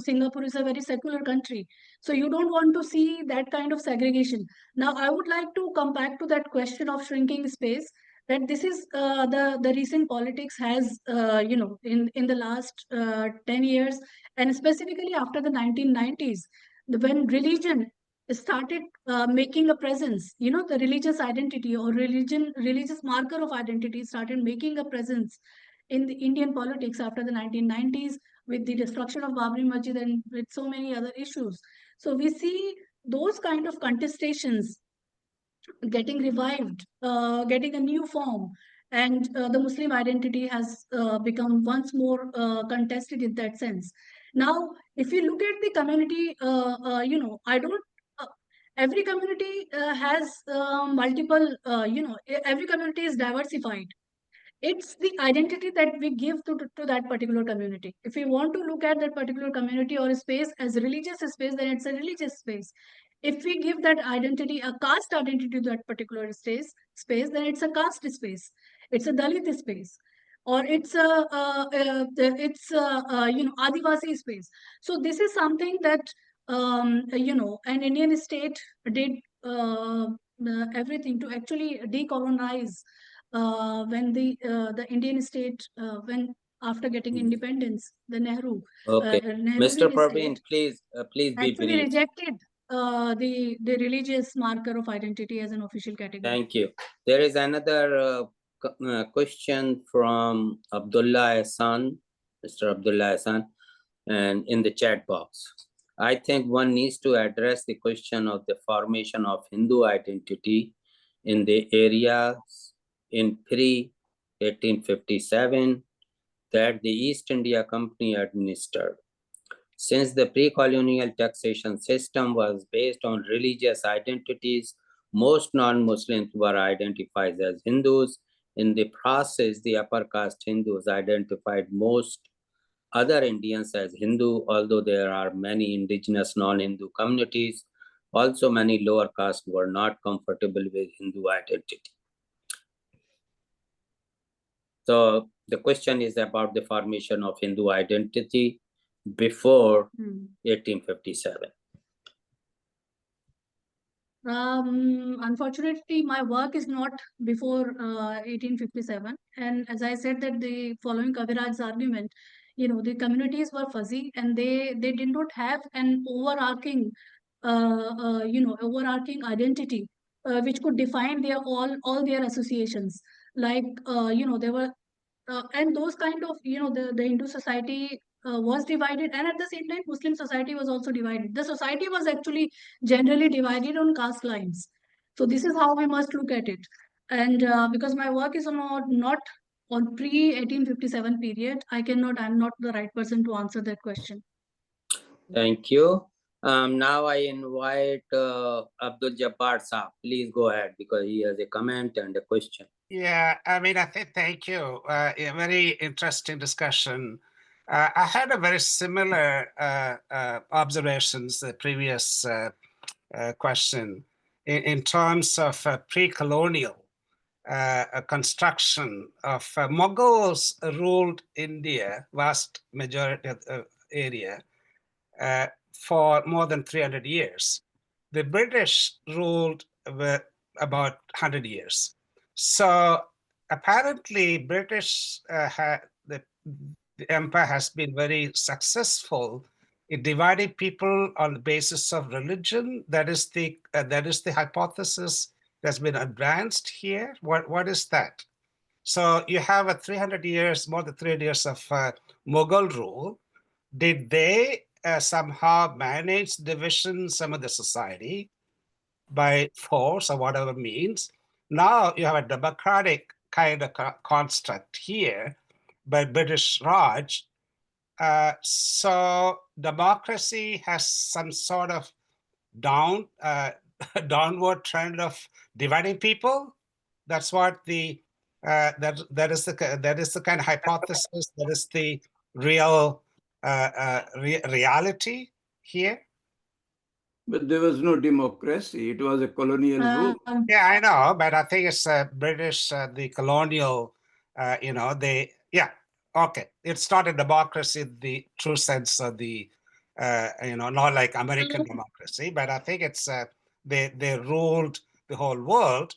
Singapore is a very secular country. So you don't want to see that kind of segregation. Now, I would like to come back to that question of shrinking space, that this is the recent politics has, in the last 10 years, and specifically after the 1990s, when religion started making a presence, the religious identity or religious marker of identity started making a presence in the Indian politics after the 1990s, with the destruction of Babri Masjid and with so many other issues. So we see those kind of contestations getting revived, getting a new form, and the Muslim identity has become once more contested in that sense. Now, if you look at the community, I don't. Uh, every community has multiple. Every community is diversified. It's the identity that we give to that particular community. If we want to look at that particular community or space as a religious space, then it's a religious space. If we give that identity, a caste identity to that particular space, then it's a caste space. It's a Dalit space, or it's a Adivasi space. So this is something that an Indian state did everything to actually decolonize when the Indian state, when after getting independence, the Okay. Mr. Nehruvian Parveen, state please be actually brief. rejected the religious marker of identity as an official category. Thank you. There is another question from Abdullah Hassan, Mr. Abdullah Hassan, and in the chat box. I think one needs to address the question of the formation of Hindu identity in the areas in pre-1857 that the East India Company administered. Since the pre-colonial taxation system was based on religious identities, most non-Muslims were identified as Hindus. In the process, the upper caste Hindus identified most other Indians as Hindu, although there are many indigenous non-Hindu communities. Also, many lower castes were not comfortable with Hindu identity. So the question is about the formation of Hindu identity before 1857. Unfortunately, my work is not before 1857. And as I said, that the following Kaviraj's argument, the communities were fuzzy, and they did not have an overarching, overarching identity which could define their all their associations. Like, there were and those kind of, the Hindu society was divided, and at the same time, Muslim society was also divided. The society was actually generally divided on caste lines. So this is how we must look at it. And because my work is on not on pre-1857 period, I'm not the right person to answer that question. Thank you. Now I invite Abdul Jabbar Saab. Please go ahead because he has a comment and a question. Yeah, I mean, I think thank you. A very interesting discussion. I had a very similar observations the previous question in terms of pre-colonial construction of Mughals ruled India, vast majority of the area, for more than 300 years. The British ruled about 100 years. So apparently, British the empire has been very successful in dividing people on the basis of religion. That is the hypothesis that's been advanced here. What is that? So you have a 300 years, more than 300 years of Mughal rule. Did they somehow manage division some of the society by force or whatever means? Now you have a democratic kind of construct here by British Raj. So democracy has some sort of downward trend of dividing people. That's what the that is the kind of hypothesis. That is the real reality here. But there was no democracy. It was a colonial rule. Yeah, I know, but I think it's British, the colonial, okay. It's not a democracy, the true sense of the, not like American democracy, but I think it's, they ruled the whole world.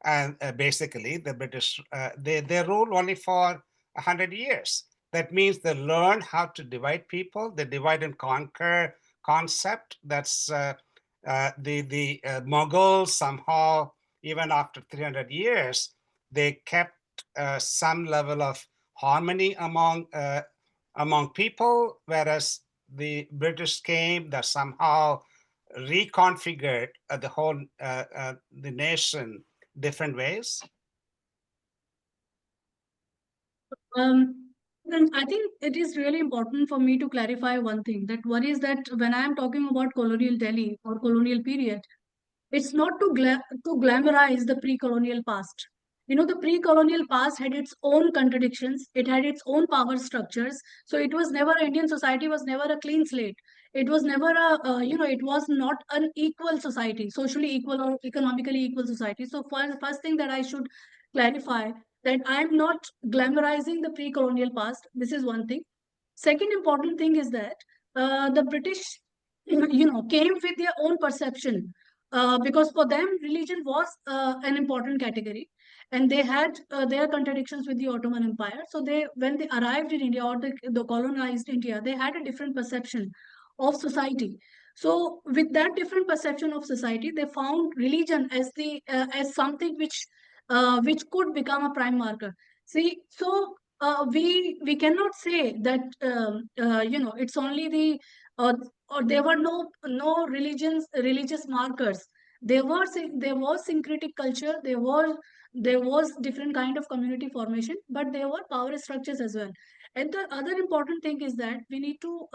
And basically the British, they ruled only for 100 years. That means they learned how to divide people, the divide and conquer concept. That's the Mughals somehow, even after 300 years, they kept some level of harmony among people, whereas the British came that somehow reconfigured the whole the nation different ways. And I think it is really important for me to clarify one thing, that one is that when I am talking about colonial Delhi or colonial period, it's not to glamorize the pre-colonial past. The pre-colonial past had its own contradictions. It had its own power structures. So it was never, Indian society was never a clean slate. It was never it was not an equal society, socially equal or economically equal society. So first thing that I should clarify, that I'm not glamorizing the pre-colonial past. This is one thing. Second important thing is that the British, came with their own perception, because for them religion was an important category, and they had their contradictions with the Ottoman Empire. So when they arrived in India, or the colonized India, they had a different perception of society. So with that different perception of society, they found religion as something which could become a prime marker. See, so we cannot say that it's only the or there were no religious markers. There was syncretic culture. There was different kind of community formation, but there were power structures as well. And the other important thing is that we need to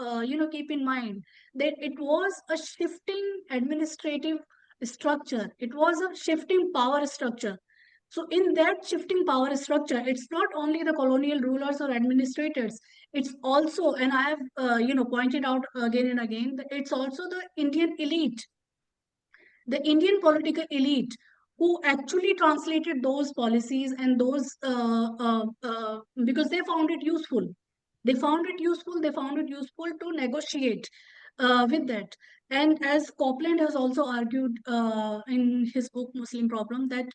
keep in mind that it was a shifting administrative structure. It was a shifting power structure. So in that shifting power structure, it's not only the colonial rulers or administrators. It's also, and I have pointed out again and again, that it's also the Indian elite, the Indian political elite, who actually translated those policies and those because they found it useful. They found it useful. They found it useful to negotiate with that. And as Copland has also argued in his book Muslim Problem, that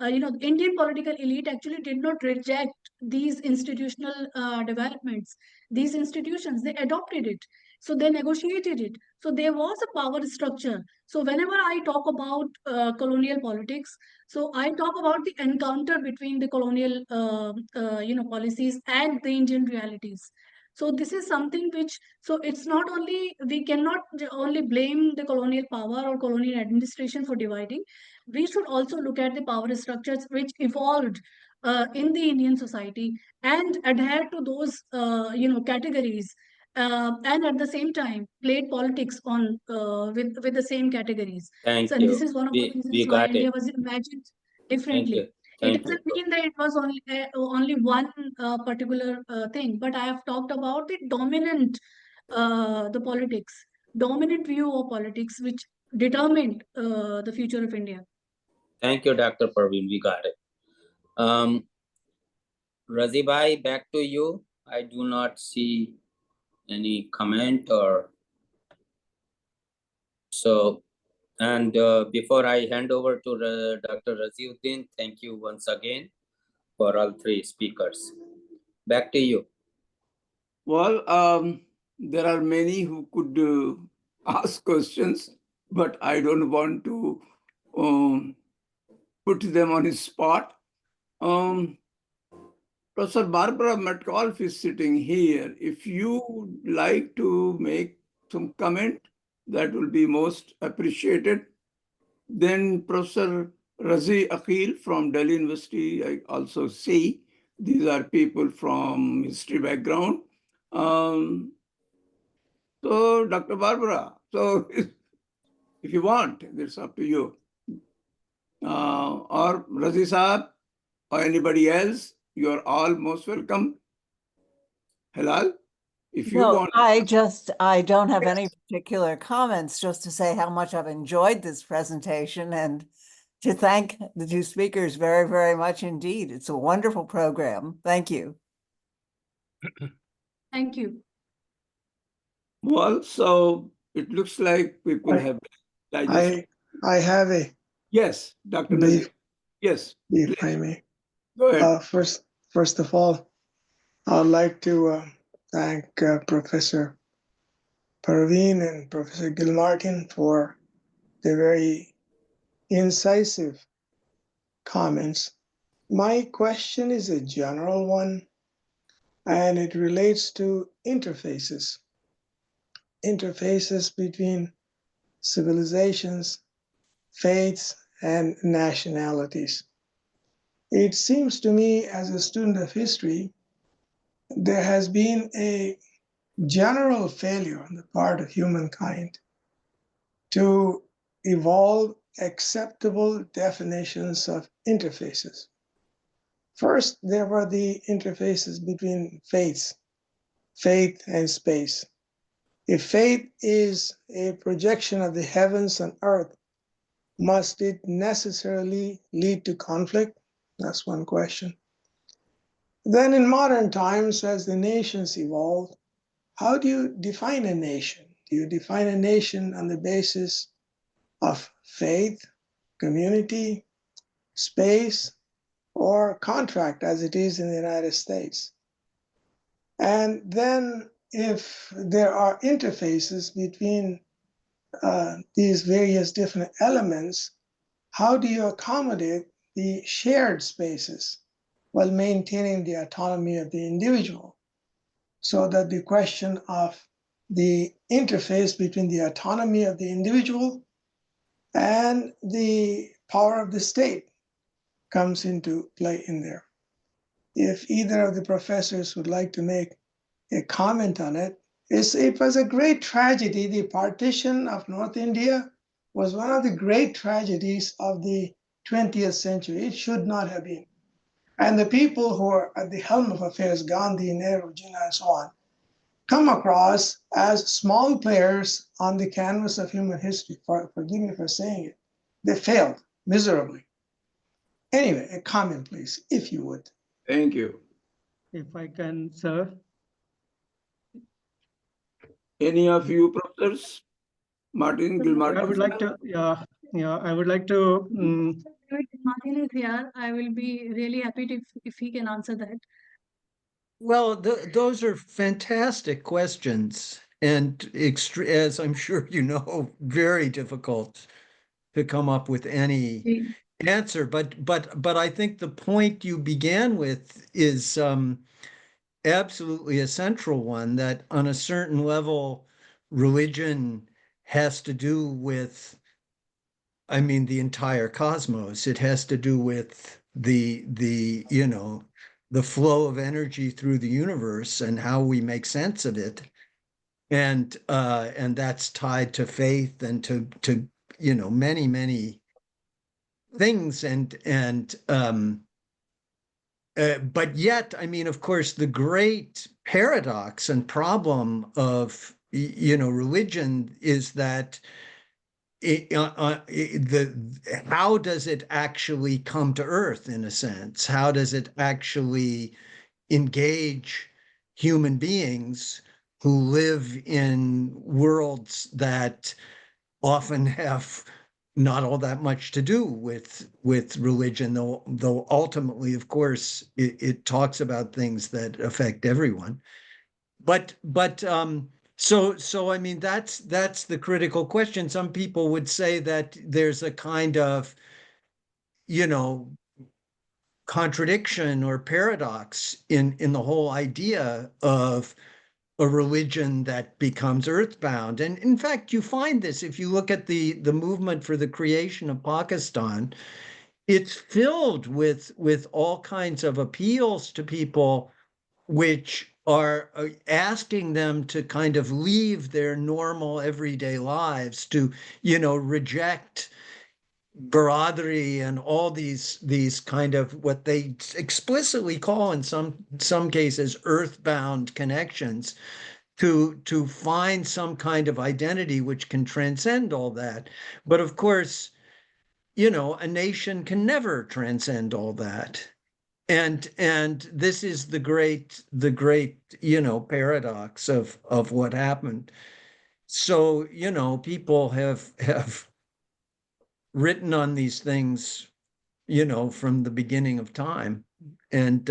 Indian political elite actually did not reject these institutional developments, these institutions. They adopted it. So they negotiated it. So there was a power structure. So whenever I talk about colonial politics, so I talk about the encounter between the colonial policies and the Indian realities. So this is something which, so it's not only, we cannot only blame the colonial power or colonial administration for dividing. We should also look at the power structures which evolved in the Indian society and adhere to those, categories, and at the same time played politics on with the same categories. Thank So, and this you. is one of the We reasons why got India it. was imagined Thank you. differently. It Thank you. doesn't mean that it was only one particular thing, but I have talked about the dominant, dominant view of politics, which determined the future of India. Thank you, Dr. Parveen. We got it. Razi bhai, back to you. I do not see any comment or so. And before I hand over to Dr. Raziuddin, thank you once again for all three speakers. Back to you. Well, there are many who could ask questions, but I don't want to put them on his spot. Professor Barbara Metcalf is sitting here. If you would like to make some comment, that will be most appreciated. Then Professor Razi Akhil from Delhi University, I also see. These are people from history background. So, Dr. Barbara, so if you want, it's up to you. Or Razi Saab, or anybody else, you are all most welcome. Halal, if you No, want. I don't have any particular comments, just to say how much I've enjoyed this presentation and to thank the two speakers very, very much indeed. It's a wonderful program. Thank you. Thank you. Well, so it looks like people have digested. I have a Yes, Dr. brief, Nazir. Yes, if please. I may. Go ahead. First of all, I'd like to thank Professor Parveen and Professor Gilmartin for their very incisive comments. My question is a general one, and it relates to interfaces between civilizations, faiths, and nationalities. It seems to me, as a student of history, there has been a general failure on the part of humankind to evolve acceptable definitions of interfaces. First, there were the interfaces between faiths, faith and space. If faith is a projection of the heavens and earth, must it necessarily lead to conflict? That's one question. Then in modern times, as the nations evolved, how do you define a nation? Do you define a nation on the basis of faith, community, space, or contract, as it is in the United States? And then if there are interfaces between these various different elements, how do you accommodate the shared spaces while maintaining the autonomy of the individual? So that the question of the interface between the autonomy of the individual and the power of the state comes into play in there. If either of the professors would like to make a comment on it, it was a great tragedy. The partition of North India was one of the great tragedies of the 20th century. It should not have been. And the people who are at the helm of affairs, Gandhi, Nehru, Jinnah, and so on, come across as small players on the canvas of human history. Forgive me for saying it. They failed miserably. Anyway, a comment, please, if you would. Thank you. If I can, sir. Any of you professors? Martin Gilmartin? I would like to, I would like to. Martin is here. I will be really happy if he can answer that. Well, those are fantastic questions, and as I'm sure you know, very difficult to come up with any answer. But I think the point you began with is absolutely a central one, that on a certain level, religion has to do with, I mean, the entire cosmos. It has to do with the the flow of energy through the universe and how we make sense of it. And that's tied to faith and to many things. But yet, I mean, of course, the great paradox and problem of religion is that how does it actually come to earth, in a sense? How does it actually engage human beings who live in worlds that often have not all that much to do with religion, though ultimately, of course, it talks about things that affect everyone. But so I mean, that's the critical question. Some people would say that there's a kind of contradiction or paradox in the whole idea of a religion that becomes earthbound. And in fact, you find this if you look at the movement for the creation of Pakistan. It's filled with all kinds of appeals to people, which are asking them to kind of leave their normal everyday lives, to reject Baradri and all these kind of what they explicitly call in some cases earthbound connections, to find some kind of identity which can transcend all that. But of course, a nation can never transcend all that. And this is the great paradox of what happened. So, people have written on these things, from the beginning of time. And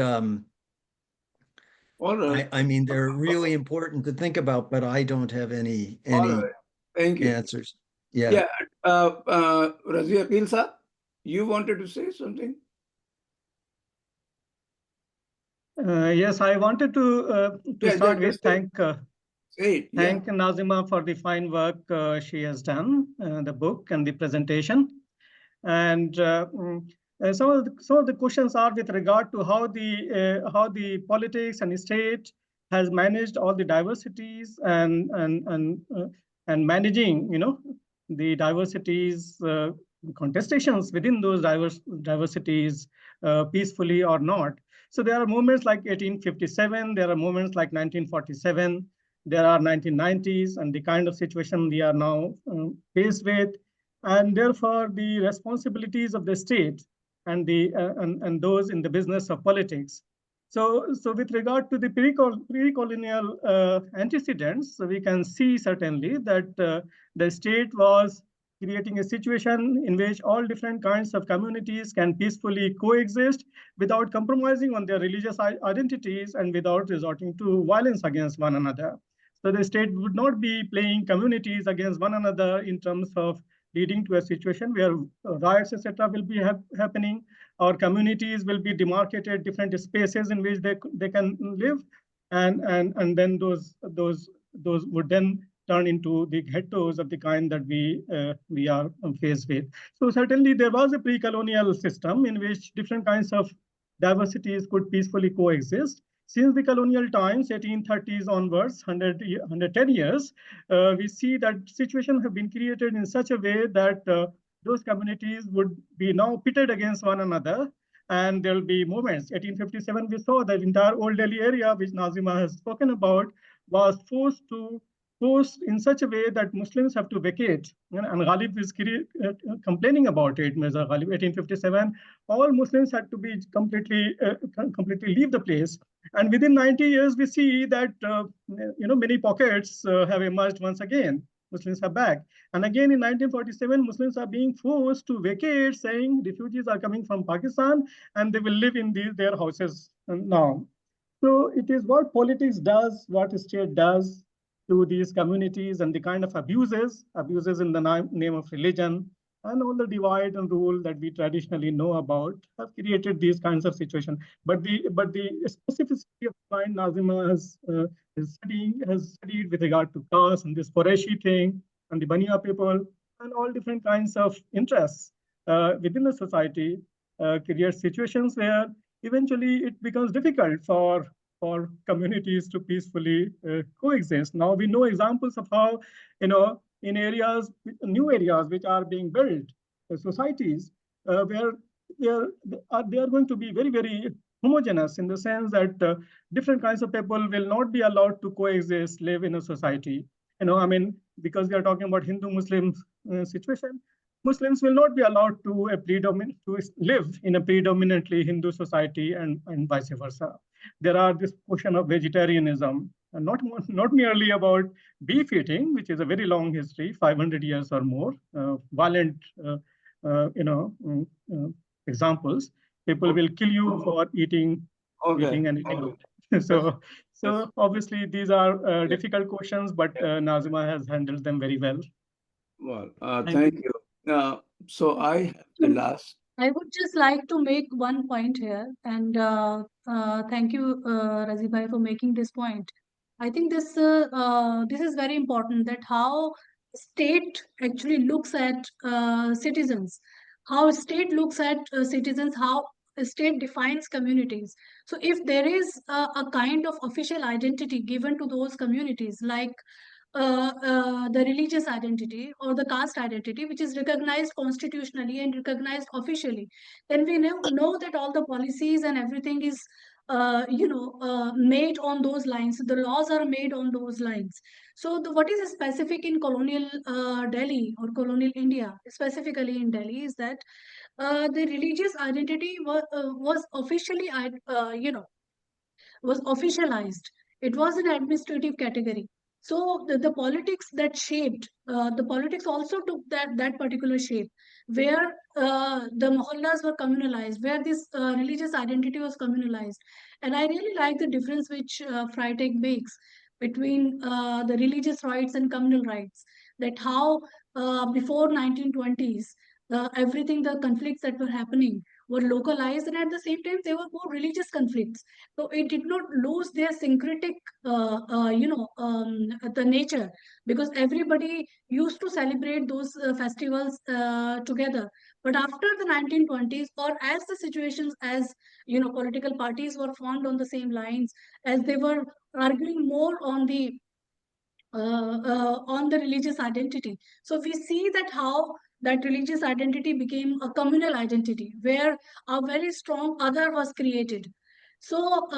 All right. I mean, they're really important to think about, but I don't have any All right. Thank you. answers. Yeah. Yeah. Razia Pilsa, you wanted to say something? Yes, I wanted to start with thank Nazima for the fine work she has done, the book and the presentation. And some of the questions are with regard to how the politics and the state has managed all the diversities and managing the diversities, contestations within those diversities peacefully or not. So there are moments like 1857, there are moments like 1947, there are 1990s, and the kind of situation we are now faced with. And therefore, the responsibilities of the state and and those in the business of politics. So with regard to the pre-colonial antecedents, so we can see certainly that the state was creating a situation in which all different kinds of communities can peacefully coexist without compromising on their religious identities and without resorting to violence against one another. So the state would not be playing communities against one another in terms of leading to a situation where riots, etc., will be happening, or communities will be demarcated different spaces in which they can live, and then those would then turn into the ghettos of the kind that we are faced with. So certainly there was a pre-colonial system in which different kinds of diversities could peacefully coexist. Since the colonial times, 1830s onwards, 110 years, we see that situation have been created in such a way that those communities would be now pitted against one another, and there will be movements. 1857, we saw that entire Old Delhi area, which Nazima has spoken about, was forced in such a way that Muslims have to vacate. And Ghalib is complaining about it, Mirza Ghalib, 1857. All Muslims had to be completely leave the place. And within 90 years, we see that many pockets have emerged once again. Muslims are back. And again, in 1947, Muslims are being forced to vacate, saying refugees are coming from Pakistan and they will live in their houses now. So it is what politics does, what the state does to these communities, and the kind of abuses in the name of religion, and all the divide and rule that we traditionally know about have created these kinds of situations. But the specificity of the line Nazima has studied with regard to caste and this Qureshi thing and the Bania people and all different kinds of interests within the society creates situations where eventually it becomes difficult for communities to peacefully coexist. Now we know examples of how, in areas, new areas which are being built, societies where they are going to be very, very homogeneous in the sense that different kinds of people will not be allowed to coexist, live in a society. I mean, because we are talking about Hindu-Muslim situation, Muslims will not be allowed to live in a predominantly Hindu society and vice versa. There are this question of vegetarianism, and not merely about beef eating, which is a very long history, 500 years or more, violent, examples. People will kill you for eating anything. So obviously these are difficult questions, but Nazima has handled them very well. Well, thank you. So I have the last. I would just like to make one point here, and thank you, Razibhai, for making this point. I think this is very important, that how state actually looks at citizens, how state looks at citizens, how a state defines communities. So if there is a kind of official identity given to those communities, like the religious identity or the caste identity, which is recognized constitutionally and recognized officially, then we know that all the policies and everything is made on those lines. The laws are made on those lines. So what is specific in colonial Delhi or colonial India, specifically in Delhi, is that the religious identity was officially was officialized. It was an administrative category. So the politics that shaped, the politics also took that particular shape, where the mohallas were communalized, where this religious identity was communalized. And I really like the difference which Freitag makes between the religious rights and communal rights. That how before 1920s, everything, the conflicts that were happening were localized, and at the same time they were more religious conflicts. So it did not lose their syncretic, the nature, because everybody used to celebrate those festivals together. But after the 1920s, or as the situations, as political parties were formed on the same lines, as they were arguing more on the religious identity. So we see that how that religious identity became a communal identity, where a very strong other was created. So,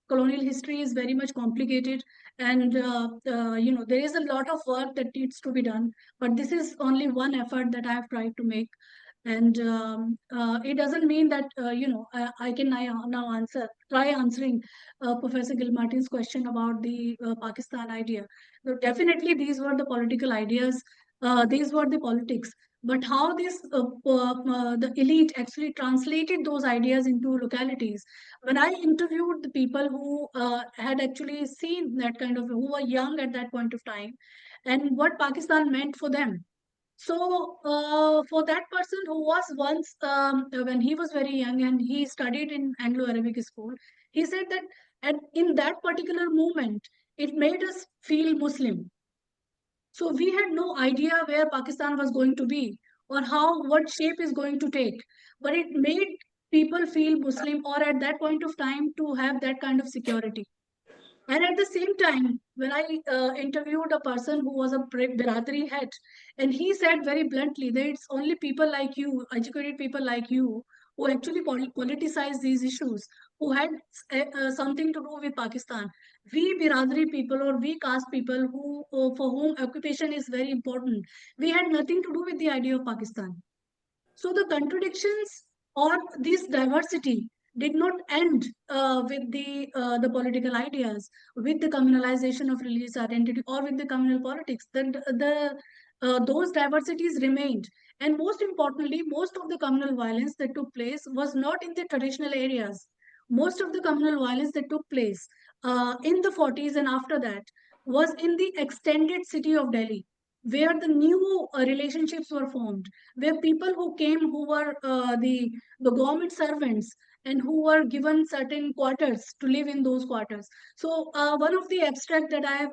colonial history is very much complicated, and there is a lot of work that needs to be done. But this is only one effort that I have tried to make. And it doesn't mean that I can now try answering Professor Gilmartin's question about the Pakistan idea. So definitely these were the political ideas, these were the politics. But how the elite actually translated those ideas into localities. When I interviewed the people who had actually seen that kind of, who were young at that point of time, and what Pakistan meant for them. So, for that person who was once, when he was very young and he studied in Anglo-Arabic school, he said that in that particular moment, it made us feel Muslim. So we had no idea where Pakistan was going to be, or what shape is going to take. But it made people feel Muslim, or at that point of time to have that kind of security. And at the same time, when I interviewed a person who was a Biradari head, and he said very bluntly that it's only people like you, educated people like you, who actually politicize these issues, who had something to do with Pakistan. We Biradari people, or we caste people, for whom occupation is very important, we had nothing to do with the idea of Pakistan. So the contradictions or this diversity did not end with the political ideas, with the communalization of religious identity, or with the communal politics. Then those diversities remained, and most importantly, most of the communal violence that took place was not in the traditional areas. Most of the communal violence that took place in the 40s and after that was in the extended city of Delhi, where the new relationships were formed, where people who came who were the government servants and who were given certain quarters to live in those quarters. So one of the abstract that I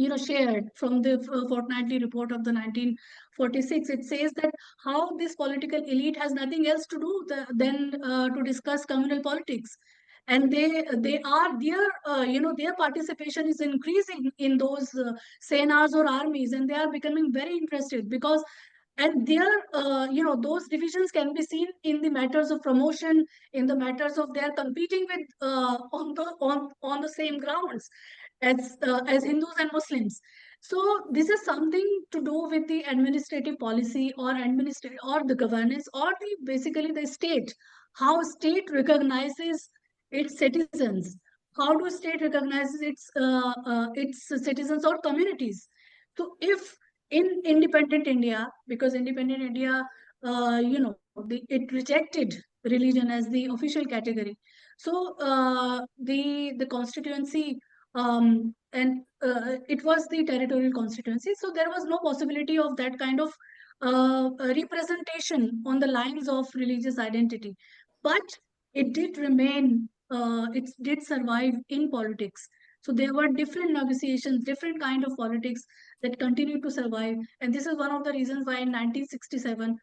have shared from the fortnightly report of the 1946, it says that how this political elite has nothing else to do than to discuss communal politics, and they are their participation is increasing in those senas or armies, and they are becoming very interested because, and their those divisions can be seen in the matters of promotion, in the matters of they are competing with on the same grounds as Hindus and Muslims. So this is something to do with the administrative policy or the governance or the basically the state, how state recognizes its citizens, how do state recognizes its citizens or communities. So if in independent India, because independent India, it rejected religion as the official category. So the constituency, and it was the territorial constituency. So there was no possibility of that kind of representation on the lines of religious identity. But it did remain, it did survive in politics. So there were different negotiations, different kind of politics that continued to survive. And this is one of the reasons why in 1967,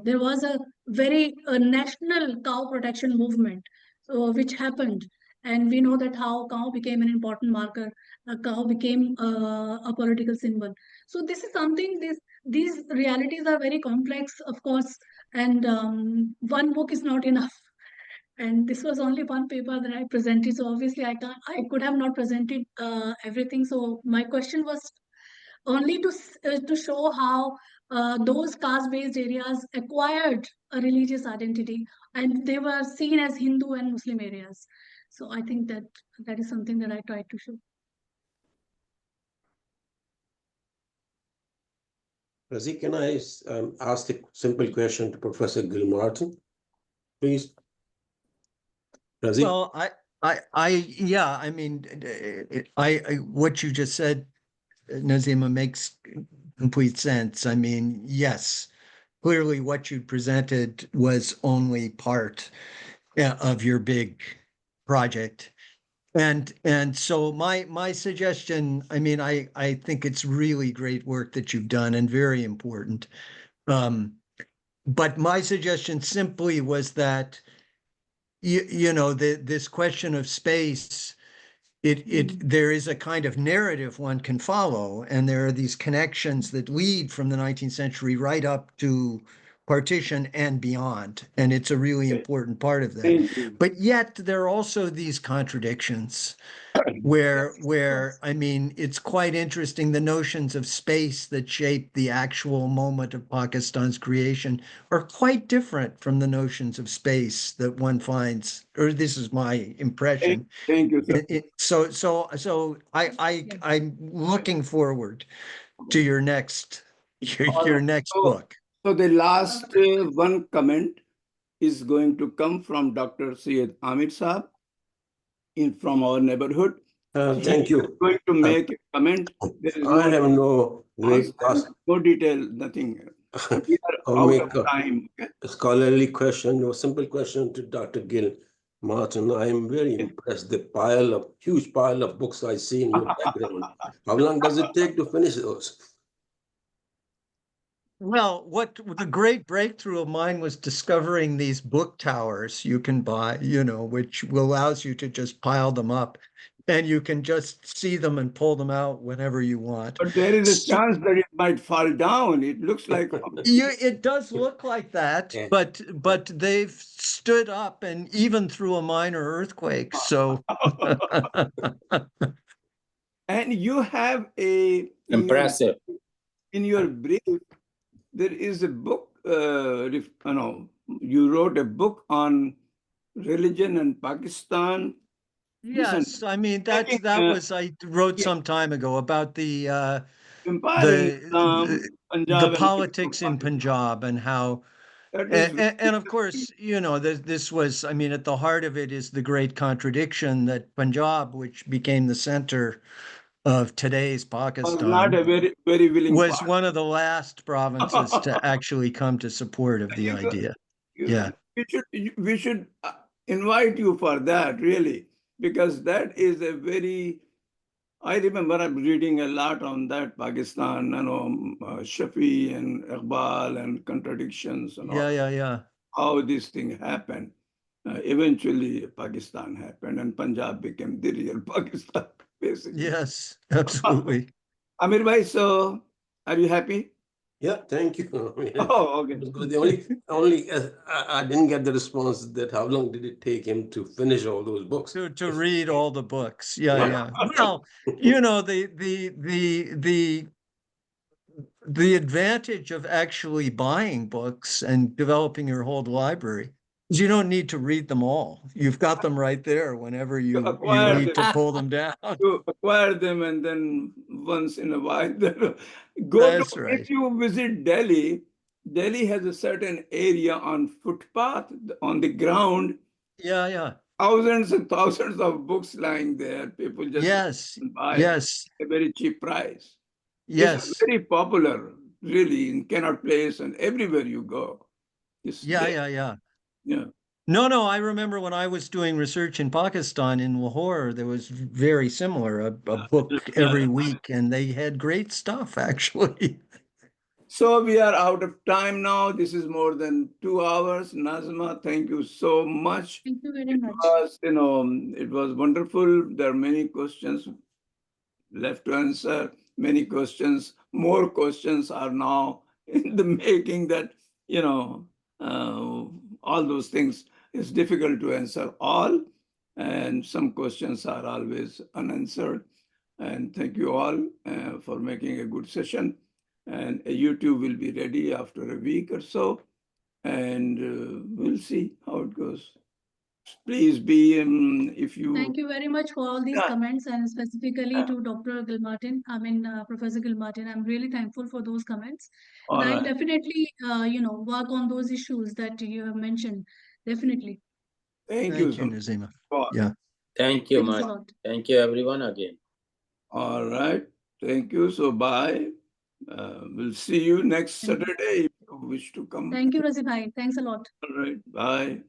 there was a very national cow protection movement, which happened. And we know that how cow became an important marker, a cow became a political symbol. So this is something, these realities are very complex, of course, and one book is not enough. And this was only one paper that I presented. So obviously I could have not presented everything. So my question was only to show how those caste-based areas acquired a religious identity, and they were seen as Hindu and Muslim areas. So I think that is something that I tried to show. Razi, can I ask a simple question to Professor Gilmartin, please? Razi? Well, yeah, I mean, what you just said, Nazima, makes complete sense. I mean, yes, clearly what you presented was only part of your big project. And so my suggestion, I mean, I think it's really great work that you've done and very important. But my suggestion simply was that this question of space, there is a kind of narrative one can follow, and there are these connections that lead from the 19th century right up to partition and beyond, and it's a really important part of that. But yet there are also these contradictions where I mean, it's quite interesting, the notions of space that shape the actual moment of Pakistan's creation are quite different from the notions of space that one finds, or this is my impression. Thank you, sir. So I'm looking forward to your next book. So the last one comment is going to come from Dr. Syed Amir Saab from our neighborhood. Thank you. Going to make a comment. There is I have no great no detail, nothing. We are I'll make out of time. a scholarly question or simple question to Dr. Gil Martin. I am very impressed. The huge pile of books I see in your background. How long does it take to finish those? Well, what the great breakthrough of mine was discovering these book towers you can buy, which allows you to just pile them up, and you can just see them and pull them out whenever you want. But there is a chance that it might fall down. It looks like it does look like that, but they've stood up, and even through a minor earthquake. So and you have impressive in your brief. There is a book, you wrote a book on religion in Pakistan. Yes, I mean, that was, I wrote some time ago about the politics in Punjab and how, and of course, this was, I mean, at the heart of it is the great contradiction that Punjab, which became the center of today's Was not Pakistan, a very willing was part. one of the last provinces to actually come to support of the idea. Yeah. We should invite you for that, really, because that is a very. I remember I'm reading a lot on that Pakistan, Shafi and Iqbal and contradictions and all, Yeah. how this thing happened. Eventually, Pakistan happened and Punjab became the real Pakistan, basically. Yes, absolutely. Amir Bhai, so are you happy? Yeah, thank you. Oh, okay. The only I didn't get the response that how long did it take him to finish all those books? To read all the books. Yeah. Well, you know, the advantage of actually buying books and developing your whole library is you don't need to read them all. You've got them right there whenever you need to pull them down. You acquire them and then once in a while. That's right. If you visit Delhi, Delhi has a certain area on footpath, on the ground. Yeah. Thousands and thousands of books lying there. People just buy a very cheap price. Yes. It's very popular, really, in Connaught Place and everywhere you go. Yeah. Yeah. No, I remember when I was doing research in Pakistan, in Lahore, there was very similar, a book every week, and they had great stuff, actually. So we are out of time now. This is more than 2 hours. Nazima, thank you so much. Thank you very much. It was wonderful. There are many questions left to answer, many questions, more questions are now in the making that, all those things is difficult to answer all. And some questions are always unanswered. And thank you all for making a good session. And YouTube will be ready after a week or so. And we'll see how it goes. Please be, if you... Thank you very much for all these comments, and specifically to Dr. Gilmartin, Professor Gilmartin. I'm really thankful for those comments. All and I'll right. definitely, work on those issues that you have mentioned. Definitely. Thank you, Nazima. Yeah. Thank you Thanks much. a lot. Thank you, everyone, again. All right. Thank you. So bye. We'll see you next Saturday if you wish to come. Thank you, Razibhai. Thanks a lot. All right. Bye.